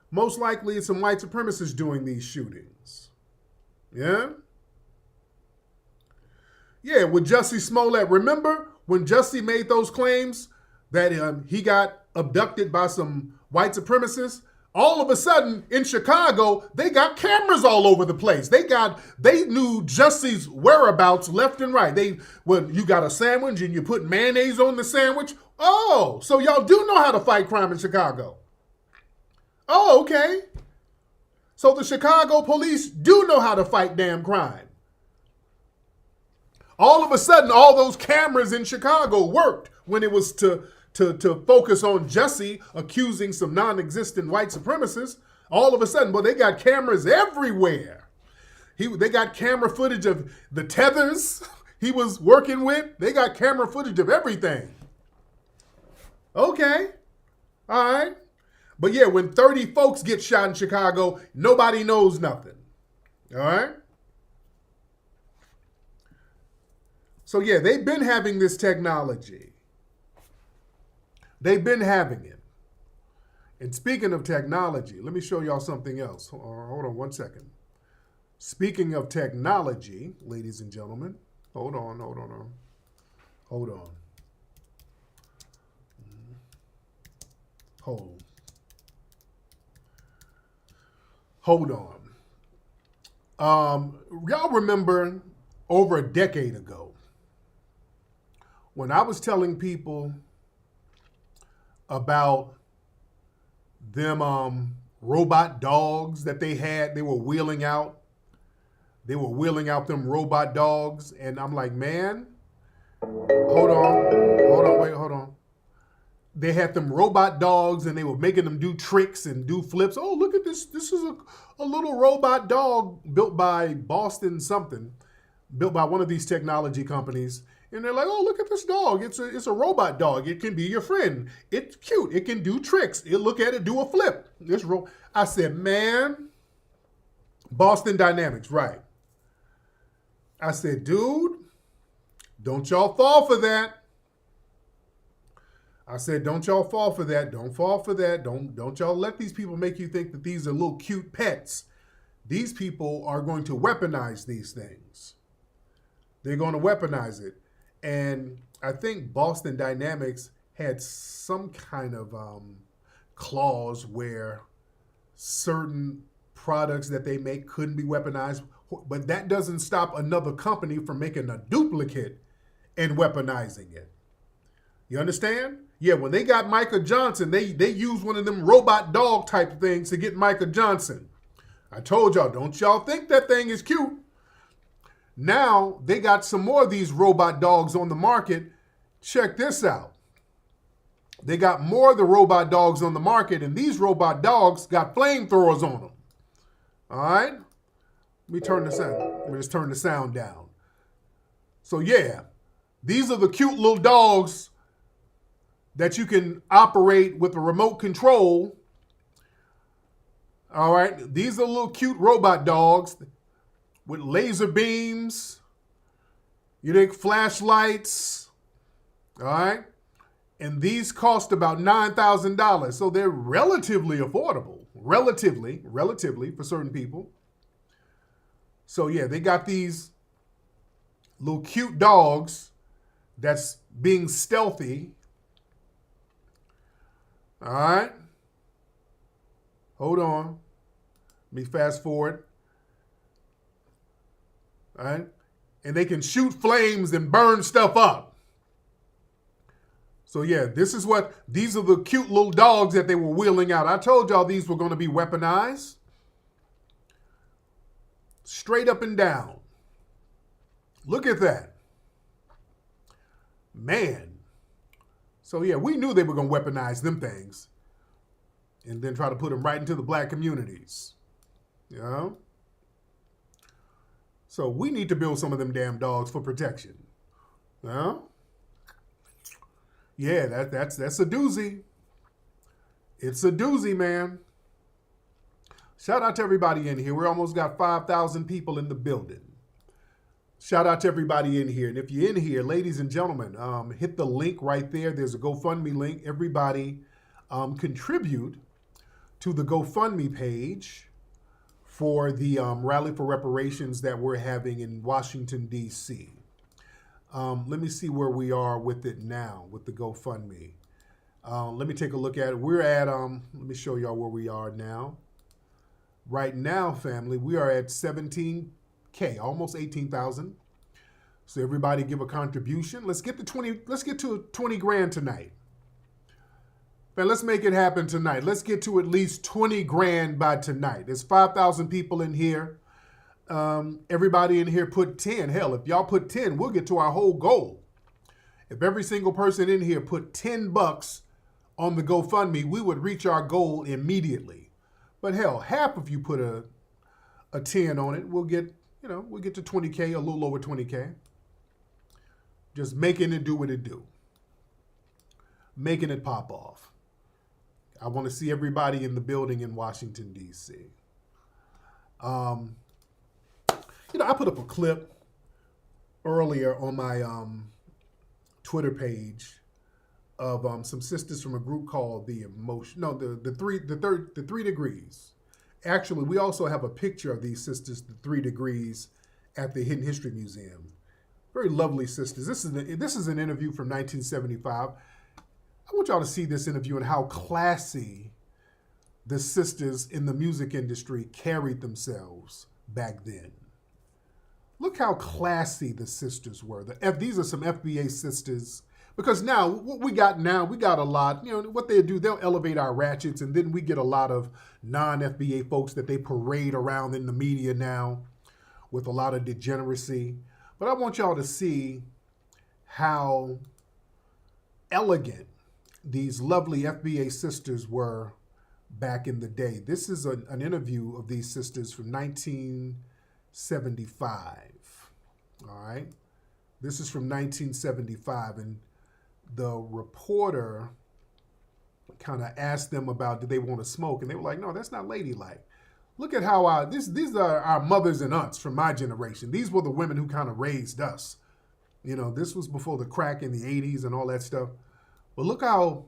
Most likely it's some white supremacists doing these shootings. Yeah? Yeah, with Jussie Smollett. Remember when Jussie made those claims that he got abducted by some white supremacists? All of a sudden, in Chicago, they got cameras all over the place. They knew Jussie's whereabouts left and right. You got a sandwich and you put mayonnaise on the sandwich. Oh, so y'all do know how to fight crime in Chicago. Oh, okay. So the Chicago police do know how to fight damn crime. All of a sudden, all those cameras in Chicago worked when it was to focus on Jussie accusing some non-existent white supremacists. All of a sudden, they got cameras everywhere. They got camera footage of the tethers he was working with. They got camera footage of everything. Okay. All right. But yeah, when 30 folks get shot in Chicago, nobody knows nothing. All right. So yeah, they've been having this technology. They've been having it. And speaking of technology, let me show y'all something else. Hold on one second. Speaking of technology, ladies and gentlemen, hold on. Y'all remember over a decade ago when I was telling people about them robot dogs that they had. They were wheeling out. They were wheeling out them robot dogs. And I'm like, man, hold on. They had them robot dogs and they were making them do tricks and do flips. Oh, look at this. This is a little robot dog built by Boston something, built by one of these technology companies. And they're like, oh, look at this dog. It's a robot dog. It can be your friend. It's cute. It can do tricks. You look at it, do a flip. I said, man, Boston Dynamics, right. I said, dude, don't y'all fall for that. I said, don't y'all fall for that. Don't fall for that. Don't y'all let these people make you think that these are little cute pets. These people are going to weaponize these things. They're going to weaponize it. And I think Boston Dynamics had some kind of clause where certain products that they make couldn't be weaponized. But that doesn't stop another company from making a duplicate and weaponizing it. You understand? Yeah, when they got Micah Johnson, they used one of them robot dog type things to get Micah Johnson. I told y'all, don't y'all think that thing is cute. Now they got some more of these robot dogs on the market. Check this out. They got more of the robot dogs on the market, and these robot dogs got flamethrowers on them. All right? Let me turn the sound. Let me just turn the sound down. So yeah, these are the cute little dogs that you can operate with a remote control. All right, these are little cute robot dogs with laser beams, you think flashlights, all right? And these cost about $9,000, so they're relatively affordable, relatively for certain people. So yeah, they got these little cute dogs that's being stealthy. All right. Hold on. Let me fast forward. All right. And they can shoot flames and burn stuff up. So yeah, these are the cute little dogs that they were wheeling out. I told y'all these were going to be weaponized. Straight up and down. Look at that. Man. So yeah, we knew they were going to weaponize them things and then try to put them right into the black communities. You know? So we need to build some of them damn dogs for protection. You know? Yeah, that's a doozy. It's a doozy, man. Shout out to everybody in here. We almost got 5,000 people in the building. Shout out to everybody in here. And if you're in here, ladies and gentlemen, hit the link right there. There's a GoFundMe link. Everybody contribute to the GoFundMe page for the Rally for Reparations that we're having in Washington, D.C. Let me see where we are with it now, with the GoFundMe. Let me take a look at it. We're at, let me show y'all where we are now. Right now, family, we are at 17K, almost 18,000. So everybody give a contribution. Let's get to 20 grand tonight. Man, let's make it happen tonight. Let's get to at least 20 grand by tonight. There's 5,000 people in here. Everybody in here put 10. Hell, if y'all put 10, we'll get to our whole goal. If every single person in here put $10 on the GoFundMe, we would reach our goal immediately. But hell, half of you put a 10 on it, we'll get to 20K, a little over 20K. Just making it do what it do. Making it pop off. I want to see everybody in the building in Washington, D.C. I put up a clip earlier on my Twitter page of some sisters from a group called the Three Degrees. Actually, we also have a picture of these sisters, the 3 Degrees, at the Hidden History Museum. Very lovely sisters. This is an interview from 1975. I want y'all to see this interview and how classy the sisters in the music industry carried themselves back then. Look how classy the sisters were. These are some FBA sisters Because now, what we got now, we got a lot, what they do, they'll elevate our ratchets, and then we get a lot of non-FBA folks that they parade around in the media now with a lot of degeneracy. But I want y'all to see how elegant these lovely FBA sisters were back in the day. This is an interview of these sisters from 1975. All right. This is from 1975. And the reporter kind of asked them about, did they want to smoke? And they were like, no, that's not ladylike. Look at how these are our mothers and aunts from my generation. These were the women who kind of raised us. This was before the crack in the 80s and all that stuff. But look how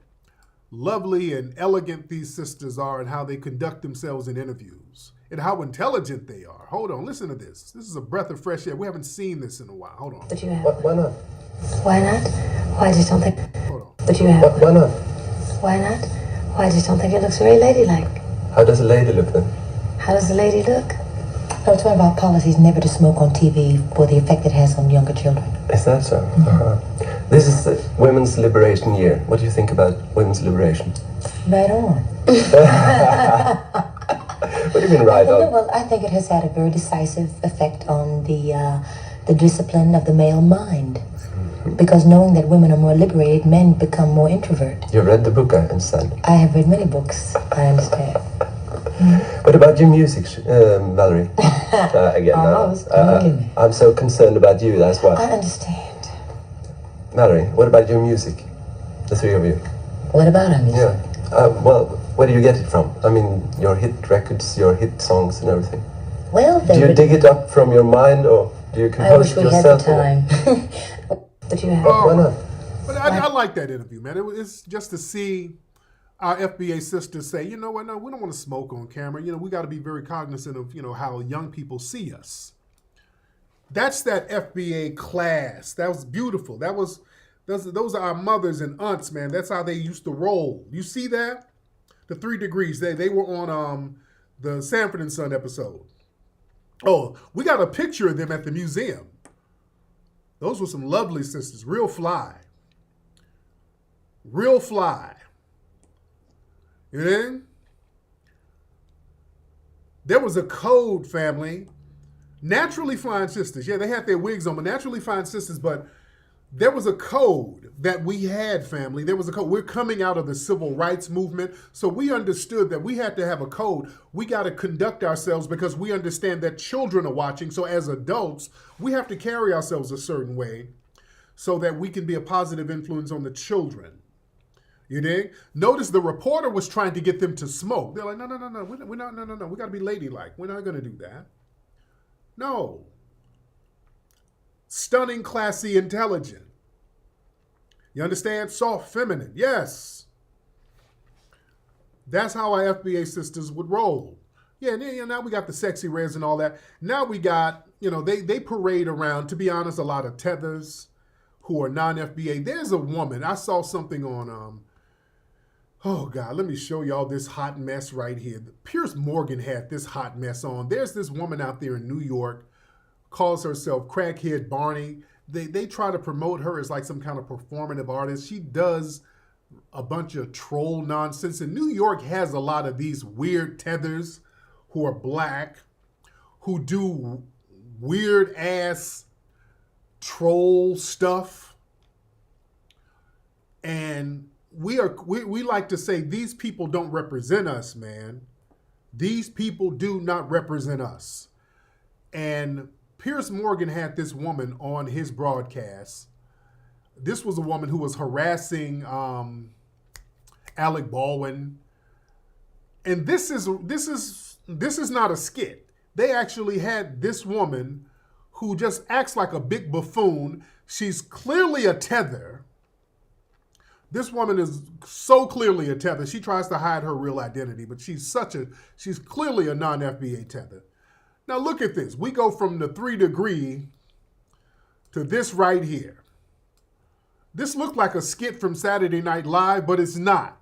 lovely and elegant these sisters are and how they conduct themselves in interviews and how intelligent they are. Hold on, listen to this. This is a breath of fresh air. We haven't seen this in a while. Hold on. But you have. Why not? Why not? Why just don't think? Hold on. But you have. Why not? Why not? Why just don't think it looks very ladylike? How does a lady look then? How does a lady look? No, it's one of our policies never to smoke on TV for the effect it has on younger children. Is that so? This is the Women's Liberation Year. What do you think about women's liberation? Right on. What do you mean right on? Well, I think it has had a very decisive effect on the discipline of the male mind. Because knowing that women are more liberated, men become more introvert. You read the book, I understand. I have read many books, I understand. What about your music, Valerie? Again, I'm so concerned about you, that's why. I understand. Valerie, what about your music? The three of you. What about our music? Yeah. Well, where do you get it from? I mean, your hit records, your hit songs and everything. Well, do you dig it up from your mind or do you compose it yourself? I wish we had the time. But you have. Why not? But I like that interview, man. It's just to see our FBA sisters say, you know what, no, we don't want to smoke on camera. We got to be very cognizant of, how young people see us. That's that FBA class. That was beautiful. Those are our mothers and aunts, man. That's how they used to roll. You see that? The 3 Degrees. They were on the Sanford and Son episode. Oh, we got a picture of them at the museum. Those were some lovely sisters. Real fly. Real fly. You know? There was a code, family. Naturally fine sisters. Yeah, they had their wigs on, but naturally fine sisters. But there was a code that we had, family. There was a code. We're coming out of the civil rights movement. So we understood that we had to have a code. We got to conduct ourselves because we understand that children are watching. So as adults, we have to carry ourselves a certain way so that we can be a positive influence on the children. You dig? Notice the reporter was trying to get them to smoke. They're like, no. We're not, no. We got to be ladylike. We're not going to do that. No. Stunning, classy, intelligent. You understand? Soft, feminine. Yes. That's how our FBA sisters would roll. Yeah, and now we got the sexy reds and all that. Now we got, they parade around, to be honest, a lot of tethers who are non-FBA. There's a woman. I saw something on, oh, God, let me show y'all this hot mess right here. Piers Morgan had this hot mess on. There's this woman out there in New York, calls herself Crackhead Barney. They try to promote her as like some kind of performative artist. She does a bunch of troll nonsense. And New York has a lot of these weird tethers who are black, who do weird-ass troll stuff. And we like to say these people don't represent us, man. These people do not represent us. And Piers Morgan had this woman on his broadcast. This was a woman who was harassing Alec Baldwin. And this is not a skit. They actually had this woman who just acts like a big buffoon. She's clearly a tether. This woman is so clearly a tether. She tries to hide her real identity, but she's clearly a non-FBA tether. Now look at this. We go from the 3 Degree to this right here. This looked like a skit from Saturday Night Live, but it's not.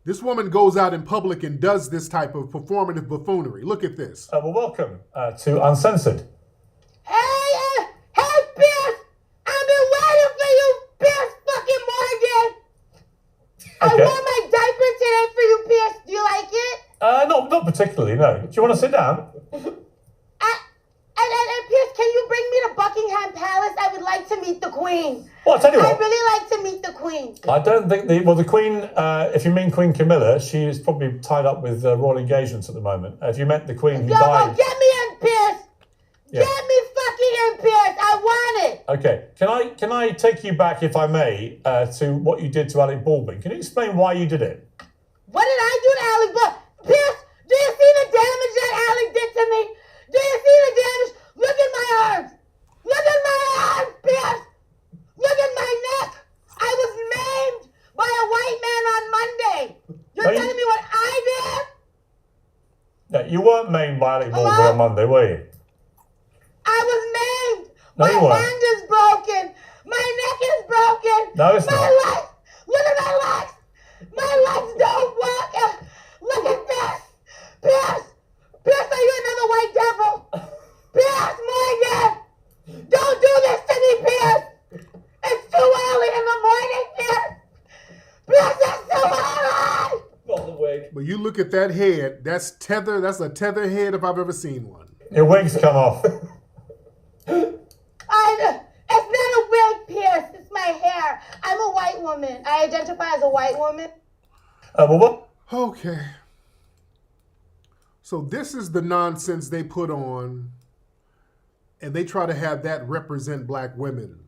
This woman goes out in public and does this type of performative buffoonery. Look at this. Well, welcome to Uncensored. Hey, Beth! I've been waiting for you, Beth! Not particularly, no. Do you want to sit down? And Pierce, can you bring me to Buckingham Palace? I would like to meet the Queen. Well, I'll tell you what. I'd really like to meet the Queen. I don't think the Queen, if you mean Queen Camilla, she is probably tied up with royal engagements at the moment. If you meant the Queen who died... Get me in, Pierce. Yeah. Get me fucking in, Pierce. I want it. Okay. Can I take you back, if I may, to what you did to Alec Baldwin? Can you explain why you did it? What did I do to Alec Baldwin? Pierce, do you see the damage that Alec did to me? Do you see the damage? Look at my arms. Look at my arms, Pierce. Look at my neck. I was maimed by a white man on Monday. You're telling me what I did? No, you weren't maimed by Alec Baldwin on Monday, were you? I was maimed. No, my you weren't. hand is broken. My neck is broken. No, it's my not. Legs. Look at my legs. My legs don't work. Look at this. Pierce. Pierce, are you another white devil? Pierce Morgan. Don't do this to me, Pierce. It's too early in the morning, Pierce. Pierce, it's too early. Not the wig. But you look at that head, that's a tether head if I've ever seen one. Your wig's come off. It's not a wig, Pierce. It's my hair. I'm a white woman. I identify as a white woman. Well, what? Okay. So this is the nonsense they put on, and they try to have that represent black women.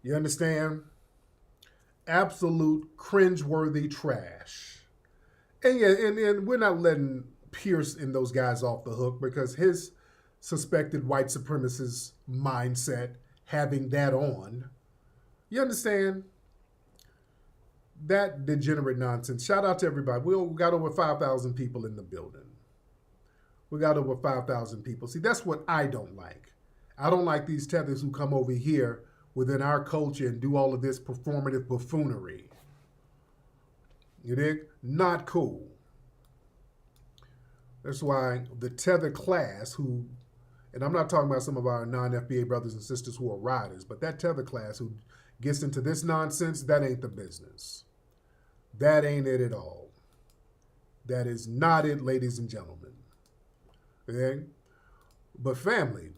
You understand? Absolute cringeworthy trash. And yeah, and we're not letting Pierce and those guys off the hook because his suspected white supremacist mindset, having that on, you understand? That degenerate nonsense. Shout out to everybody. We got over 5,000 people in the building. We got over 5,000 people. See, that's what I don't like. I don't like these tethers who come over here within our culture and do all of this performative buffoonery. You dig? Not cool. That's why the tether class who, and I'm not talking about some of our non-FBA brothers and sisters who are riders, but that tether class who gets into this nonsense, that ain't the business. That ain't it at all. That is not it, ladies and gentlemen. Okay? But family,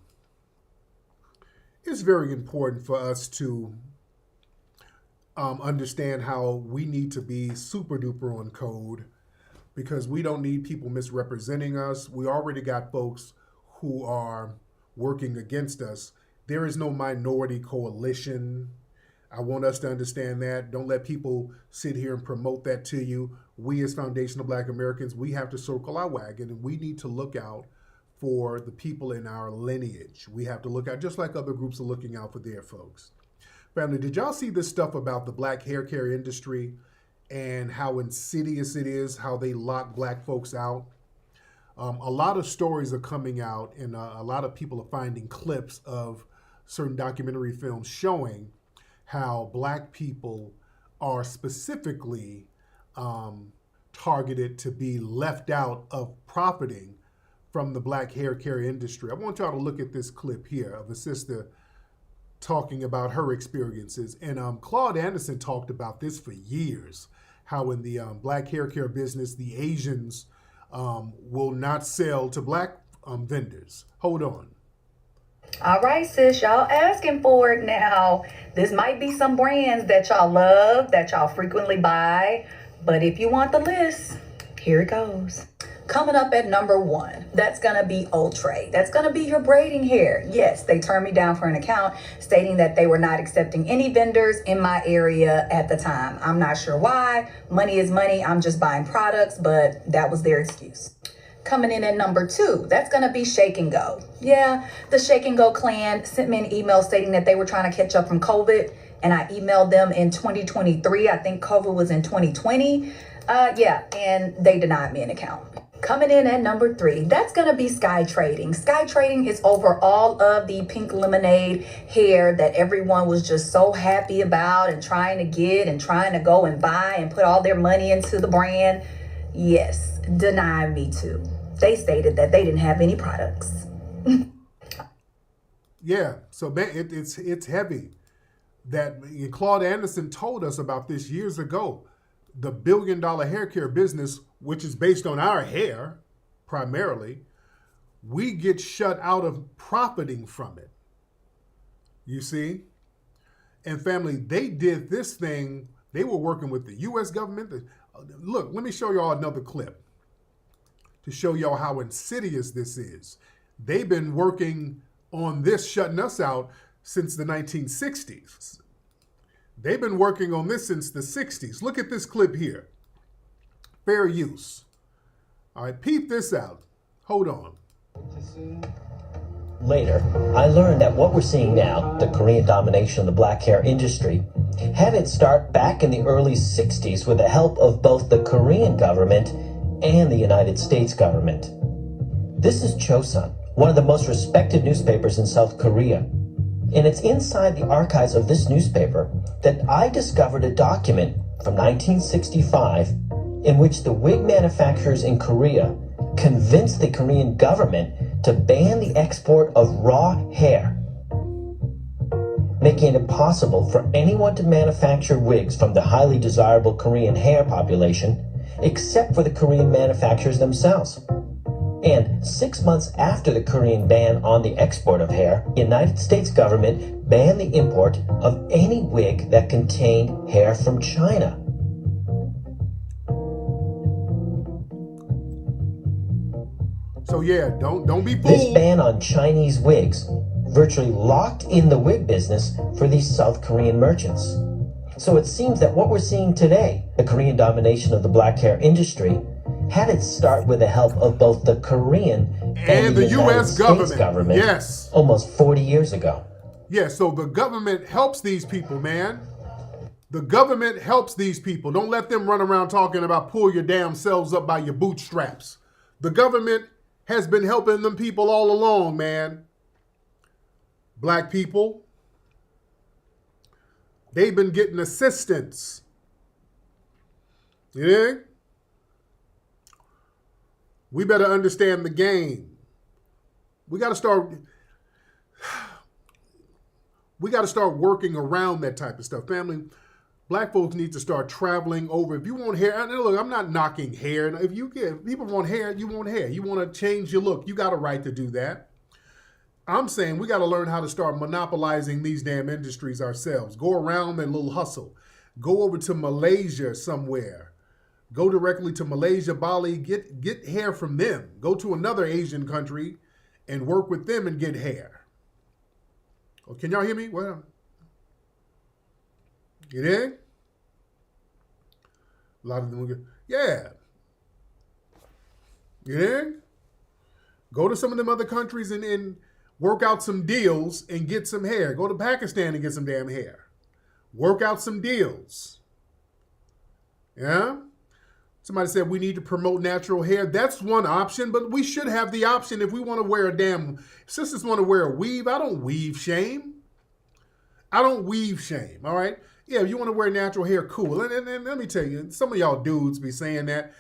it's very important for us to understand how we need to be super duper on code because we don't need people misrepresenting us. We already got folks who are working against us. There is no minority coalition. I want us to understand that. Don't let people sit here and promote that to you. We as foundational Black Americans, we have to circle our wagon and we need to look out for the people in our lineage. We have to look out just like other groups are looking out for their folks. Family, did y'all see this stuff about the black hair care industry and how insidious it is, how they lock black folks out? A lot of stories are coming out and a lot of people are finding clips of certain documentary films showing how black people are specifically targeted to be left out of profiting from the black hair care industry. I want y'all to look at this clip here of a sister talking about her experiences. And Claude Anderson talked about this for years, how in the black hair care business, the Asians will not sell to black vendors. Hold on. All right, sis, y'all asking for it now. This might be some brands that y'all love, that y'all frequently buy. But if you want the list, here it goes. Coming up at number 1, that's going to be Outre. That's going to be your braiding hair. Yes, they turned me down for an account stating that they were not accepting any vendors in my area at the time. I'm not sure why. Money is money. I'm just buying products, but that was their excuse. Coming in at number 2, that's going to be Shake and Go. Yeah, the Shake and Go clan sent me an email stating that they were trying to catch up from COVID, and I emailed them in 2023. I think COVID was in 2020. And they denied me an account. Coming in at number 3, that's going to be Sky Trading. Sky Trading is over all of the pink lemonade hair that everyone was just so happy about and trying to get and trying to go and buy and put all their money into the brand. Yes, denied me too. They stated that they didn't have any products. Yeah, so it's heavy. That Claude Anderson told us about this years ago. The $1 billion hair care business which is based on our hair primarily, we get shut out of profiting from it. You see? And family, they did this thing. They were working with the U.S. government. Look, let me show y'all another clip to show y'all how insidious this is. They've been working on this, shutting us out, since the 1960s. They've been working on this since the 60s. Look at this clip here. Fair use. All right, peep this out. Hold on. Later, I learned that what we're seeing now, the Korean domination of the black hair industry, had its start back in the early 60s with the help of both the Korean government and the United States government. This is Chosun, one of the most respected newspapers in South Korea. And it's inside the archives of this newspaper that I discovered a document from 1965 in which the wig manufacturers in Korea convinced the Korean government to ban the export of raw hair, making it impossible for anyone to manufacture wigs from the highly desirable Korean hair population, except for the Korean manufacturers themselves. And 6 months after the Korean ban on the export of hair, the United States government banned the import of any wig that contained hair from China. So yeah, don't be fooled. This ban on Chinese wigs virtually locked in the wig business for these South Korean merchants. So it seems that what we're seeing today, the Korean domination of the black hair industry, had its start with the help of both the Korean and the U.S. government. Yes. Almost 40 years ago. Yeah, so the government helps these people, man. The government helps these people. Don't let them run around talking about pull your damn selves up by your bootstraps. The government has been helping them people all along, man. Black people, they've been getting assistance. You know? We better understand the game. We got to start working around that type of stuff. Family, black folks need to start traveling over. If you want hair, and look, I'm not knocking hair. If people want hair, you want hair. You want to change your look, you got a right to do that. I'm saying we got to learn how to start monopolizing these damn industries ourselves. Go around that little hustle. Go over to Malaysia somewhere. Go directly to Malaysia, Bali, get hair from them. Go to another Asian country and work with them and get hair. Oh, can y'all hear me? Well, get in? A lot of them will get, yeah. Get in? Go to some of them other countries and work out some deals and get some hair. Go to Pakistan and get some damn hair. Work out some deals. Yeah? Somebody said we need to promote natural hair. That's one option, but we should have the option if we want to wear a damn... Sisters want to wear a weave. I don't weave shame. I don't weave shame, all right? Yeah, if you want to wear natural hair, cool. And let me tell you, some of y'all dudes be saying that.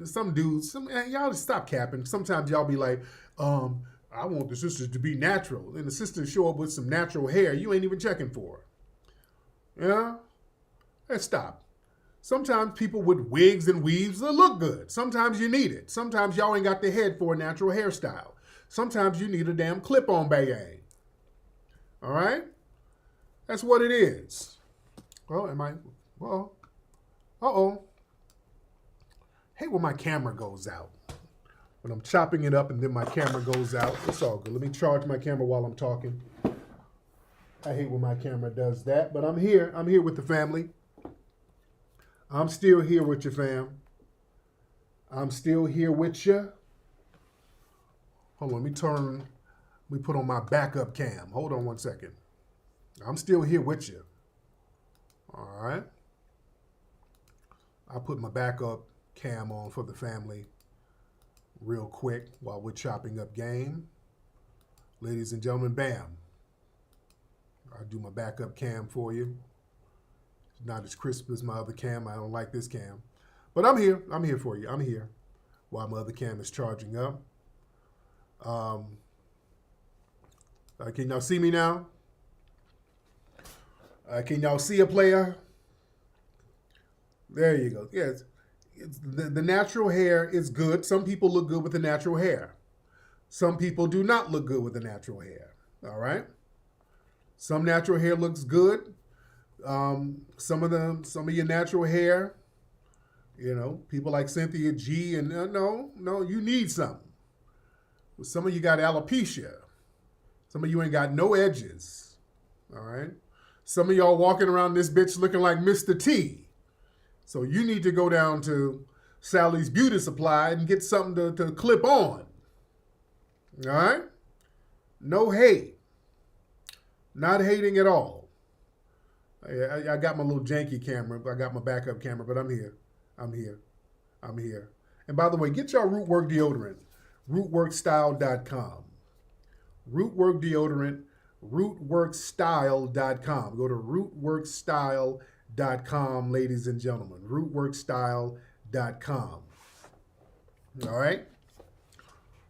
Some dudes, y'all just stop capping. Sometimes y'all be like, I want the sisters to be natural. And the sisters show up with some natural hair you ain't even checking for. Yeah? Let's stop. Sometimes people with wigs and weaves, they look good. Sometimes you need it. Sometimes y'all ain't got the head for a natural hairstyle. Sometimes you need a damn clip-on bang. All right? That's what it is. Well, uh-oh. Hate when my camera goes out. When I'm chopping it up and then my camera goes out. It's all good. Let me charge my camera while I'm talking. I hate when my camera does that, but I'm here. I'm here with the family. I'm still here with you, fam. I'm still here with you. Hold on, let me put on my backup cam. Hold on one second. I'm still here with you. All right. I'll put my backup cam on for the family real quick while we're chopping up game. Ladies and gentlemen, bam. I'll do my backup cam for you. Not as crisp as my other cam. I don't like this cam. But I'm here. I'm here for you. I'm here while my other cam is charging up. Can y'all see me now? Can y'all see a player? There you go. Yes. the natural hair is good. Some people look good with the natural hair. Some people do not look good with the natural hair. All right. Some natural hair looks good. Some of your natural hair, you know, people like Cynthia G, and no, you need something. Some of you got alopecia. Some of you ain't got no edges. All right. Some of y'all walking around this bitch looking like Mr. T. So you need to go down to Sally's Beauty Supply and get something to clip on. All right? No hate. Not hating at all. I got my little janky camera. I got my backup camera, but I'm here. And by the way, get y'all Rootwork deodorant. Rootworkstyle.com. Rootwork deodorant. Rootworkstyle.com. Go to rootworkstyle.com, ladies and gentlemen. Rootworkstyle.com. All right?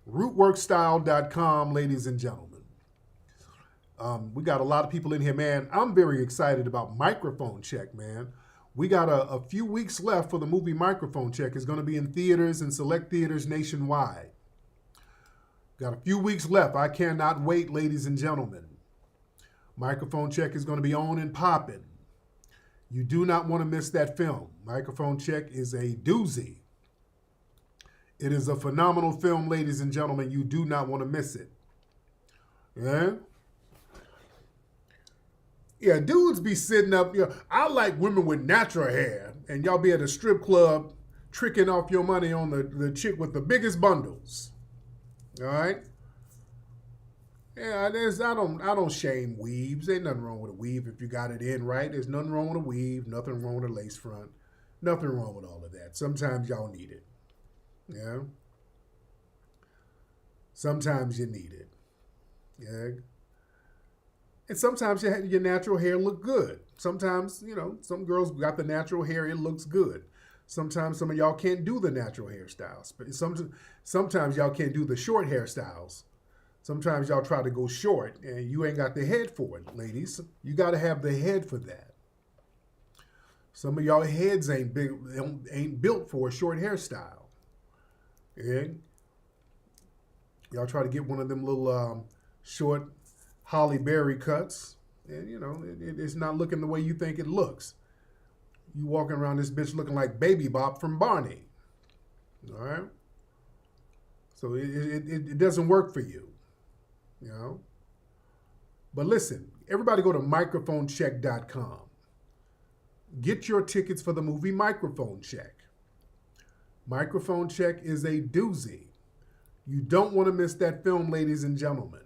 Rootworkstyle.com, ladies and gentlemen. We got a lot of people in here, man. I'm very excited about Microphone Check, man. We got a few weeks left for the movie Microphone Check. It's going to be in theaters and select theaters nationwide. Got a few weeks left. I cannot wait, ladies and gentlemen. Microphone Check is going to be on and popping. You do not want to miss that film. Microphone Check is a doozy. It is a phenomenal film, ladies and gentlemen. You do not want to miss it. Yeah? Yeah, dudes be sitting up. You know, I like women with natural hair. And y'all be at a strip club tricking off your money on the chick with the biggest bundles. All right? Yeah, I don't shame weaves. Ain't nothing wrong with a weave if you got it in right. There's nothing wrong with a weave, nothing wrong with a lace front, nothing wrong with all of that. Sometimes y'all need it. Yeah. Sometimes you need it. Yeah. And sometimes your natural hair look good. Sometimes, you know, some girls got the natural hair, it looks good. Sometimes some of y'all can't do the natural hairstyles. But sometimes y'all can't do the short hairstyles. Sometimes y'all try to go short and you ain't got the head for it, ladies. You got to have the head for that. Some of y'all heads ain't built for a short hairstyle. And y'all try to get one of them little short Holly Berry cuts. And, you know, it's not looking the way you think it looks. You walking around this bitch looking like Baby Bop from Barney. All right? So it doesn't work for you. You know? But listen, everybody go to microphonecheck.com. Get your tickets for the movie Microphone Check. Microphone Check is a doozy. You don't want to miss that film, ladies and gentlemen.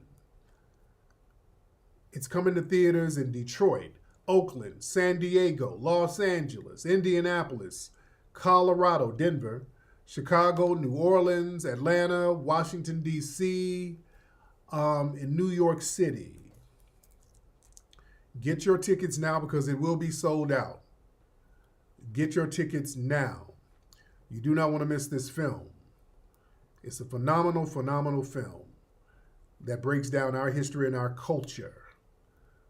It's coming to theaters in Detroit, Oakland, San Diego, Los Angeles, Indianapolis, Colorado, Denver, Chicago, New Orleans, Atlanta, Washington, D.C., in New York City. Get your tickets now because it will be sold out. Get your tickets now. You do not want to miss this film. It's a phenomenal, phenomenal film that breaks down our history and our culture,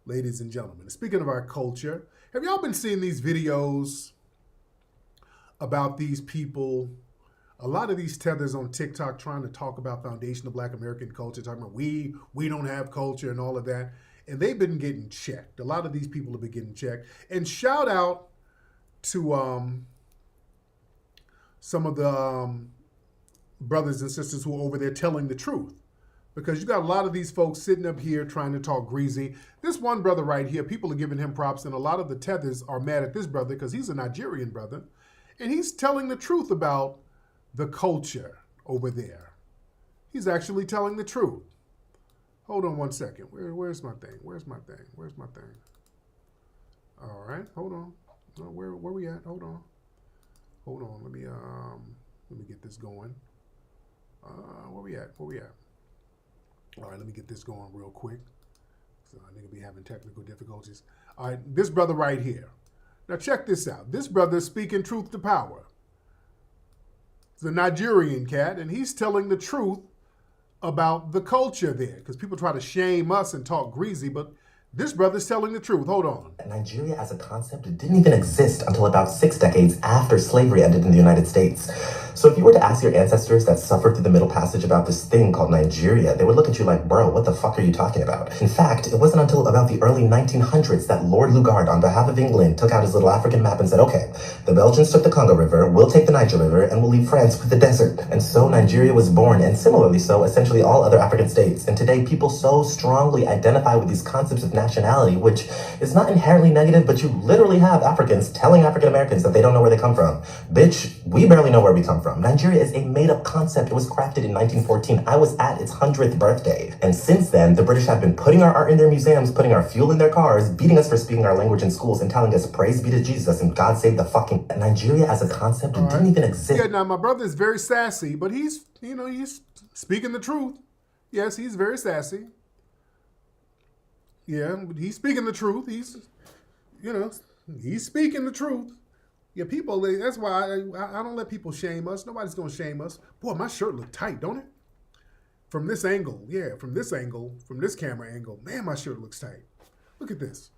ladies and gentlemen. Speaking of our culture, have y'all been seeing these videos about these people? A lot of these tethers on TikTok trying to talk about foundational Black American culture, talking about we don't have culture and all of that. And they've been getting checked. A lot of these people have been getting checked. And shout out to some of the brothers and sisters who are over there telling the truth. Because you got a lot of these folks sitting up here trying to talk greasy. This one brother right here, people are giving him props, and a lot of the tethers are mad at this brother because he's a Nigerian brother. And he's telling the truth about the culture over there. He's actually telling the truth. Hold on one second. Where's my thing? Where's my thing? Where's my thing? All right, hold on. Where we at? Hold on. Hold on. Let me get this going. Where we at? Where we at? All right, let me get this going real quick. So I think I'll be having technical difficulties. All right, this brother right here. Now check this out. This brother is speaking truth to power. He's a Nigerian cat, and he's telling the truth about the culture there. Because people try to shame us and talk greasy, but This brother's telling the truth. Hold on. Nigeria as a concept didn't even exist until about 6 decades after slavery ended in the United States. So if you were to ask your ancestors that suffered through the Middle Passage about this thing called Nigeria, they would look at you like, bro, what the fuck are you talking about? In fact, it wasn't until about the early 1900s that Lord Lugard, on behalf of England, took out his little African map and said, okay, the Belgians took the Congo River, we'll take the Niger River, and we'll leave France with the desert. And so Nigeria was born, and similarly so, essentially all other African states. And today, people so strongly identify with these concepts of nationality, which is not inherently negative, but you literally have Africans telling African Americans that they don't know where they come from. Bitch, we barely know where we come from. Nigeria is a made-up concept. It was crafted in 1914. I was at its 100th birthday. And since then, the British have been putting our art in their museums, putting our fuel in their cars, beating us for speaking our language in schools, and telling us praise be to Jesus and God save the fucking Nigeria as a concept didn't even exist. Yeah, now my brother is very sassy, but he's speaking the truth. Yes, he's very sassy. Yeah, but he's speaking the truth. He's speaking the truth. Yeah, people, that's why I don't let people shame us. Nobody's going to shame us. Boy, my shirt look tight, don't it? From this angle, yeah, from this camera angle, man, my shirt looks tight. Look at this.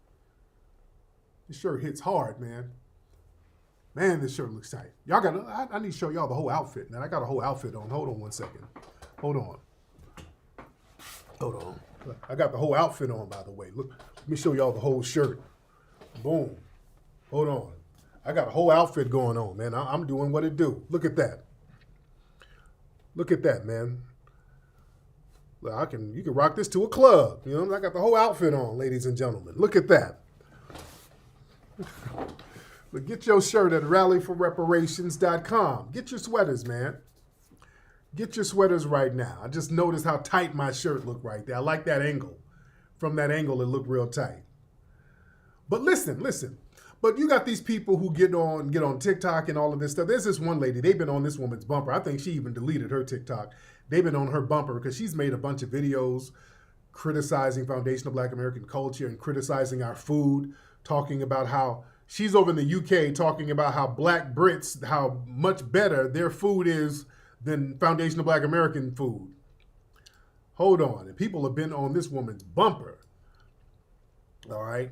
This shirt hits hard, man. Man, this shirt looks tight. I need to show y'all the whole outfit, man. I got a whole outfit on. Hold on one second. Hold on. I got the whole outfit on, by the way. Look, let me show y'all the whole shirt. Boom. Hold on. I got a whole outfit going on, man. I'm doing what it do. Look at that. Look at that, man. Look, you can rock this to a club. You know, I got the whole outfit on, ladies and gentlemen. Look at that. But get your shirt at rallyforreparations.com. Get your sweaters, man. Get your sweaters right now. I just noticed how tight my shirt looked right there. I like that angle. From that angle, it looked real tight. But listen. But you got these people who get on TikTok and all of this stuff. There's this one lady, they've been on this woman's bumper. I think she even deleted her TikTok. They've been on her bumper because she's made a bunch of videos criticizing foundational Black American culture and criticizing our food, talking about how she's over in the UK talking about how Black Brits, how much better their food is than foundational Black American food. Hold on. And people have been on this woman's bumper. All right.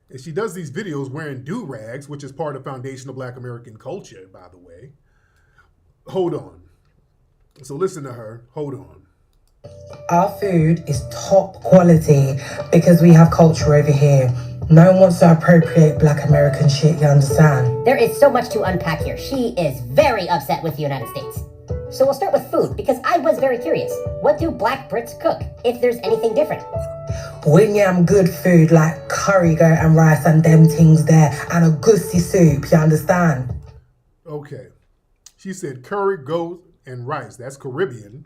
And she does these videos wearing do-rags, which is part of foundational Black American culture, by the way. Hold on. So listen to her. Hold on. Our food is top quality because we have culture over here. No one wants to appropriate Black American shit, you understand? There is so much to unpack here. She is very upset with the United States. So we'll start with food, because I was very curious. What do Black Brits cook, if there's anything different? We yam good food like curry, goat and rice and them things there, and a goosey soup, you understand? Okay. She said curry, goat, and rice. That's Caribbean.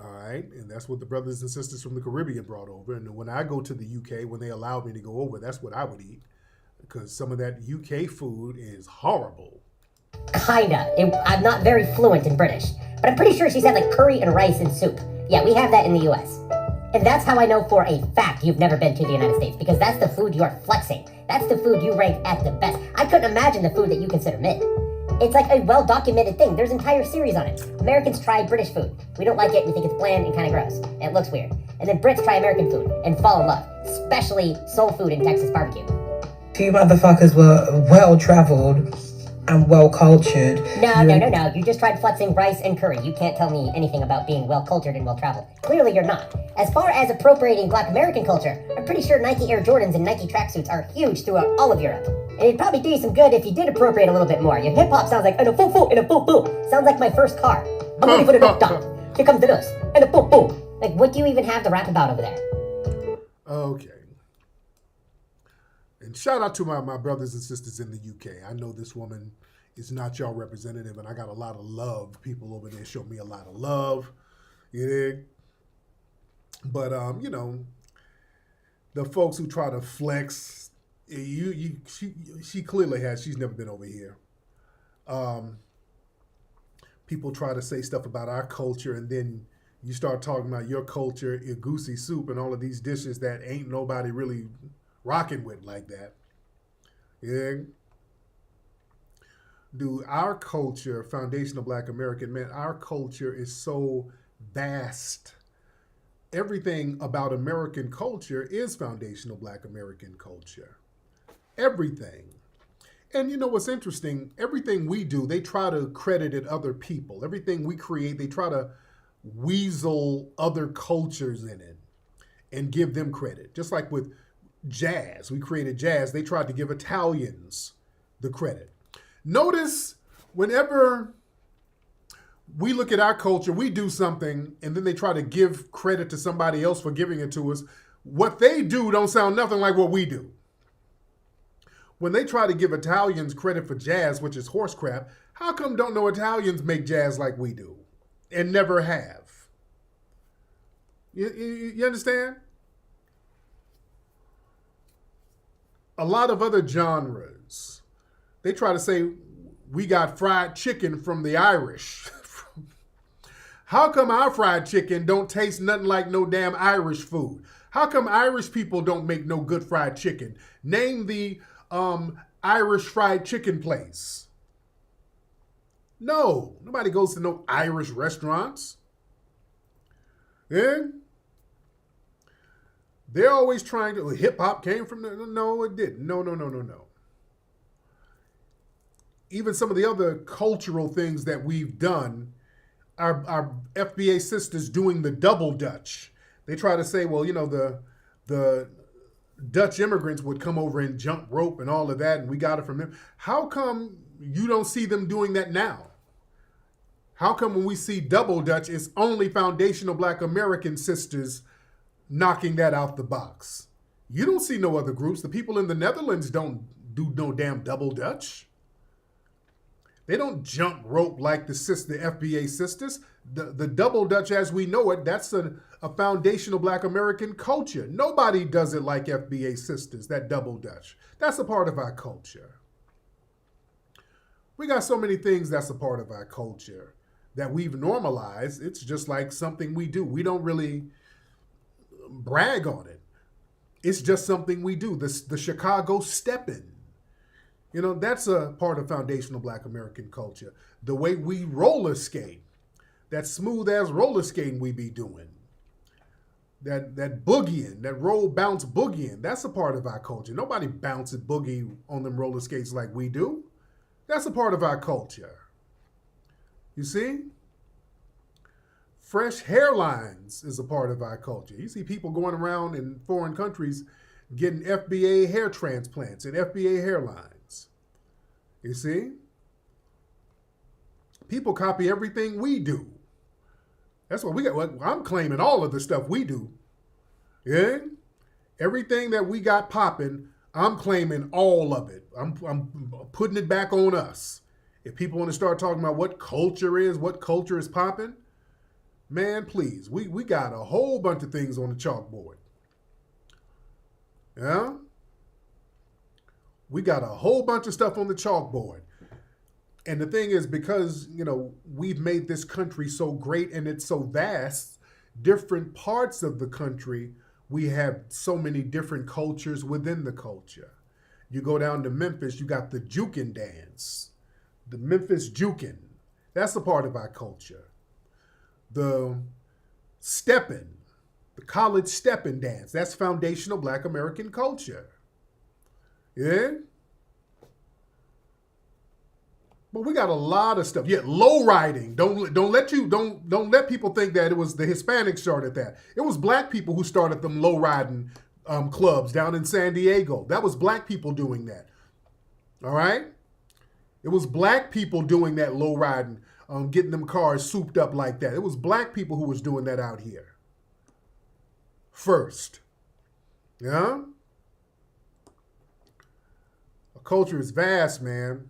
All right. And that's what the brothers and sisters from the Caribbean brought over. And when I go to the UK, when they allowed me to go over, that's what I would eat. Because some of that UK food is horrible. Kinda. I'm not very fluent in British, but I'm pretty sure she said like curry and rice and soup. Yeah, we have that in the US. And that's how I know for a fact you've never been to the United States, because that's the food you're flexing. That's the food you rank at the best. I couldn't imagine the food that you consider mid. It's like a well-documented thing. There's entire series on it. Americans try British food. We don't like it. We think it's bland and kind of gross. And it looks weird. And then Brits try American food and fall in love, especially soul food and Texas barbecue. You motherfuckers were well-traveled and well-cultured. No. You just tried flexing rice and curry. You can't tell me anything about being well-cultured and well-traveled. Clearly you're not. As far as appropriating Black American culture, I'm pretty sure Nike Air Jordans and Nike tracksuits are huge throughout all of Europe. And it'd probably do you some good if you did appropriate a little bit more. Your hip-hop sounds like, and a foo-foo, and a boo-boo. Sounds like my first car. I'm ready for the dum-dum. Here comes the dust, and a boo-boo. Like, what do you even have to rap about over there? Okay. And shout out to my brothers and sisters in the UK. I know this woman is not y'all representative, and I got a lot of love. People over there show me a lot of love. You dig? But, the folks who try to flex, she clearly has. She's never been over here. People try to say stuff about our culture, and then you start talking about your culture, your goosey soup, and all of these dishes that ain't nobody really rocking with like that. Yeah. Dude, our culture, foundational Black American, man, our culture is so vast everything about American culture is foundational Black American culture. Everything. And you know what's interesting? Everything we do, they try to credit it other people. Everything we create, they try to weasel other cultures in it and give them credit. Just like with jazz, we created jazz. They tried to give Italians the credit. Notice whenever we look at our culture, we do something, and then they try to give credit to somebody else for giving it to us. What they do don't sound nothing like what we do. When they try to give Italians credit for jazz, which is horse crap, how come don't no Italians make jazz like we do and never have? You understand? A lot of other genres, they try to say we got fried chicken from the Irish. How come our fried chicken don't taste nothing like no damn Irish food? How come Irish people don't make no good fried chicken? Name the Irish fried chicken place. No, nobody goes to no Irish restaurants. Yeah? They're always trying to, hip hop came from the, no, it didn't. No. Even some of the other cultural things that we've done, our FBA sisters doing the double Dutch. They try to say, well, you know, the Dutch immigrants would come over and jump rope and all of that, and we got it from them. How come you don't see them doing that now? How come when we see double Dutch, it's only foundational Black American sisters knocking that out the box? You don't see no other groups. The people in the Netherlands don't do no damn double Dutch. They don't jump rope like the FBA sisters. The double Dutch as we know it, that's a foundational Black American culture. Nobody does it like FBA sisters, that double Dutch. That's a part of our culture. We got so many things that's a part of our culture that we've normalized. It's just like something we do. We don't really brag on it. It's just something we do. The Chicago steppin'. You know, that's a part of foundational Black American culture. The way we roller skate, that smooth ass roller skating we be doing, that boogieing, that roll bounce boogieing, that's a part of our culture. Nobody bounces boogie on them roller skates like we do. That's a part of our culture. You see? Fresh hairlines is a part of our culture. You see people going around in foreign countries getting FBA hair transplants and FBA hairlines. You see? People copy everything we do. That's what we got. I'm claiming all of the stuff we do. Yeah? Everything that we got popping, I'm claiming all of it. I'm putting it back on us. If people want to start talking about what culture is popping, man, please. We got a whole bunch of things on the chalkboard. Yeah? We got a whole bunch of stuff on the chalkboard. And the thing is, because, you know, we've made this country so great and it's so vast, different parts of the country, we have so many different cultures within the culture. You go down to Memphis, you got the jukin dance, the Memphis jukin. That's a part of our culture. The steppin', the college steppin' dance, that's foundational Black American culture. Yeah? But we got a lot of stuff. Yeah, low riding. Don't let people think that it was the Hispanics started that. It was Black people who started them low riding clubs down in San Diego. That was Black people doing that. All right? It was Black people doing that low riding, getting them cars souped up like that. It was Black people who was doing that out here first. Yeah? Our culture is vast, man.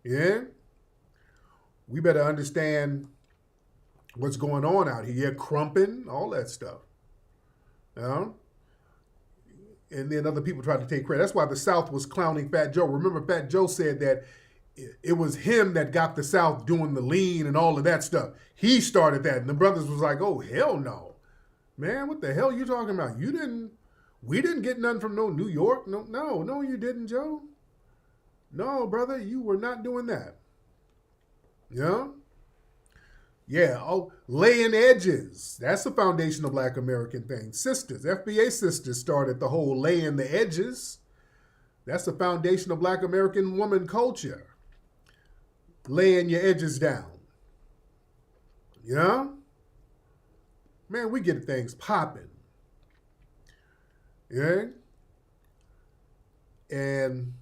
Yeah? We better understand what's going on out here. Yeah, crumping, all that stuff. Yeah? And then other people tried to take credit. That's why the South was clowning Fat Joe. Remember, Fat Joe said that it was him that got the South doing the lean and all of that stuff. He started that. And the brothers was like, oh, hell no. Man, what the hell are you talking about? We didn't get nothing from no New York. No, you didn't, Joe. No, brother, you were not doing that. Yeah? Yeah, oh, laying edges. That's a foundational Black American thing. Sisters, FBA sisters started the whole laying the edges. That's a foundational Black American woman culture. Laying your edges down. You know? Man, we get things popping. Yeah? And,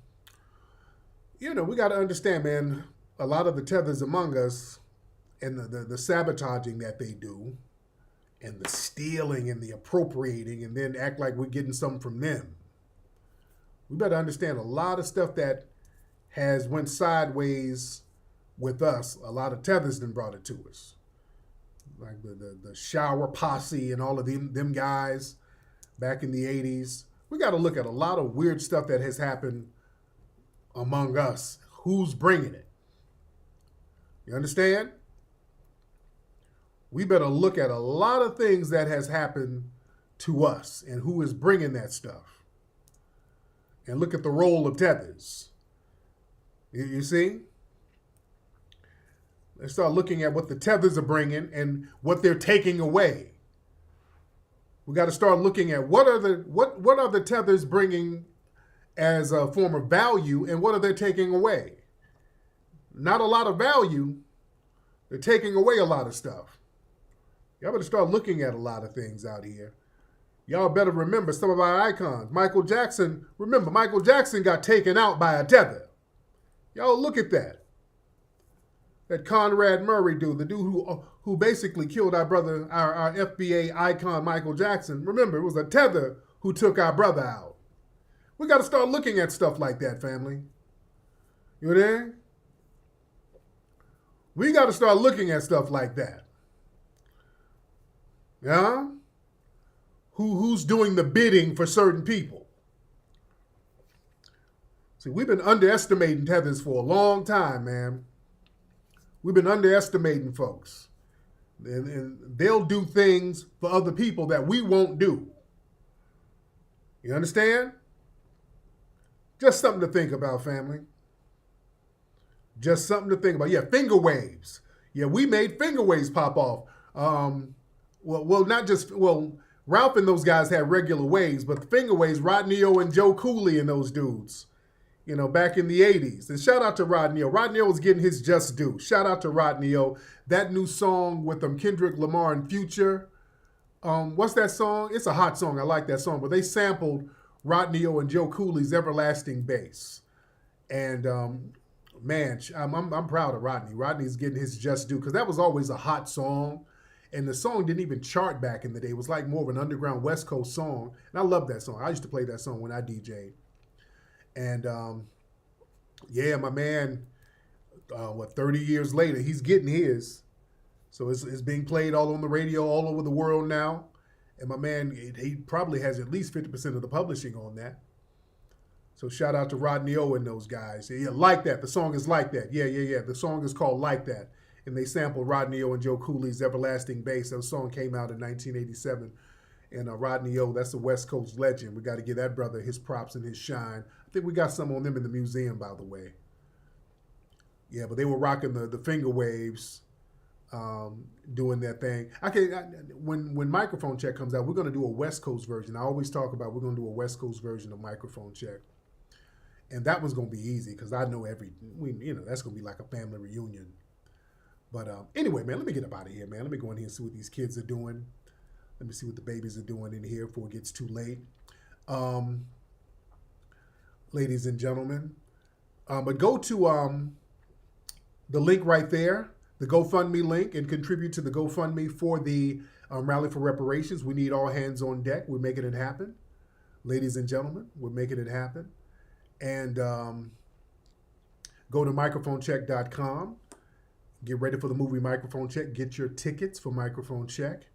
you know, we got to understand, man, a lot of the tethers among us and the sabotaging that they do and the stealing and the appropriating and then act like we're getting something from them. We better understand a lot of stuff that has went sideways with us. A lot of tethers done brought it to us. Like the shower posse and all of them guys back in the 80s. We got to look at a lot of weird stuff that has happened among us. Who's bringing it? You understand? We better look at a lot of things that has happened to us and who is bringing that stuff. And look at the role of tethers. You see? Let's start looking at what the tethers are bringing and what they're taking away. We got to start looking at what are the tethers bringing as a form of value and what are they taking away? Not a lot of value. They're taking away a lot of stuff. Y'all better start looking at a lot of things out here. Y'all better remember some of our icons. Michael Jackson, remember, Michael Jackson got taken out by a tether. Y'all look at that. That Conrad Murray dude, the dude who basically killed our brother, our FBA icon, Michael Jackson. Remember, it was a tether who took our brother out. We got to start looking at stuff like that, family. You there? We got to start looking at stuff like that. Yeah? Who's doing the bidding for certain people? See, we've been underestimating tethers for a long time, man. We've been underestimating folks. And they'll do things for other people that we won't do. You understand? Just something to think about, family. Just something to think about. Yeah, finger waves. Yeah, we made finger waves pop off. Ralph and those guys had regular waves, but the finger waves, Rodney O and Joe Cooley and those dudes, you know, back in the 80s. And shout out to Rodney O. Rodney O was getting his just due. Shout out to Rodney O. That new song with Kendrick Lamar and Future. What's that song? It's a hot song. I like that song. But they sampled Rodney O and Joe Cooley's Everlasting Bass. And man, I'm proud of Rodney. Rodney's getting his just due because that was always a hot song. And the song didn't even chart back in the day. It was like more of an underground West Coast song. And I love that song. I used to play that song when I DJ'd. And yeah, my man, 30 years later, he's getting his. So it's being played all on the radio all over the world now. And my man, he probably has at least 50% of the publishing on that. So shout out to Rodney O and those guys. Yeah, Like That. The song is Like That. Yeah. The song is called Like That. And they sampled Rodney O and Joe Cooley's Everlasting Bass. That song came out in 1987. And Rodney O, that's a West Coast legend. We got to give that brother his props and his shine. I think we got some on them in the museum, by the way. Yeah, but they were rocking the finger waves, doing that thing. When Microphone Check comes out, we're going to do a West Coast version. I always talk about we're going to do a West Coast version of Microphone Check. And that one's going to be easy because I know that's going to be like a family reunion. But anyway, man, let me get up out of here, man. Let me go in here and see what these kids are doing. Let me see what the babies are doing in here before it gets too late. Ladies and gentlemen. But go to the link right there, the GoFundMe link, and contribute to the GoFundMe for the Rally for Reparations. We need all hands on deck. We're making it happen. Ladies and gentlemen, we're making it happen. And go to microphonecheck.com. Get ready for the movie Microphone Check. Get your tickets for Microphone Check.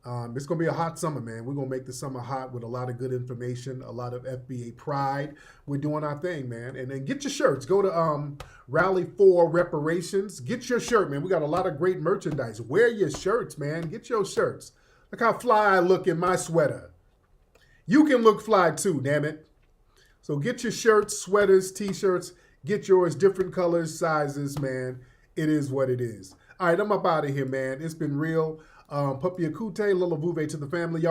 It's going to be a hot summer, man. We're going to make the summer hot with a lot of good information, a lot of FBA pride. We're doing our thing, man. And then get your shirts. Go to Rally for Reparations. Get your shirt, man. We got a lot of great merchandise. Wear your shirts, man. Get your shirts. Look how fly I look in my sweater. You can look fly too, damn it. So get your shirts, sweaters, T-shirts. Get yours, different colors, sizes, man. It is what it is. All right, I'm up out of here, man. It's been real. Puppy Akute, Lila Vuve to the family. Y'all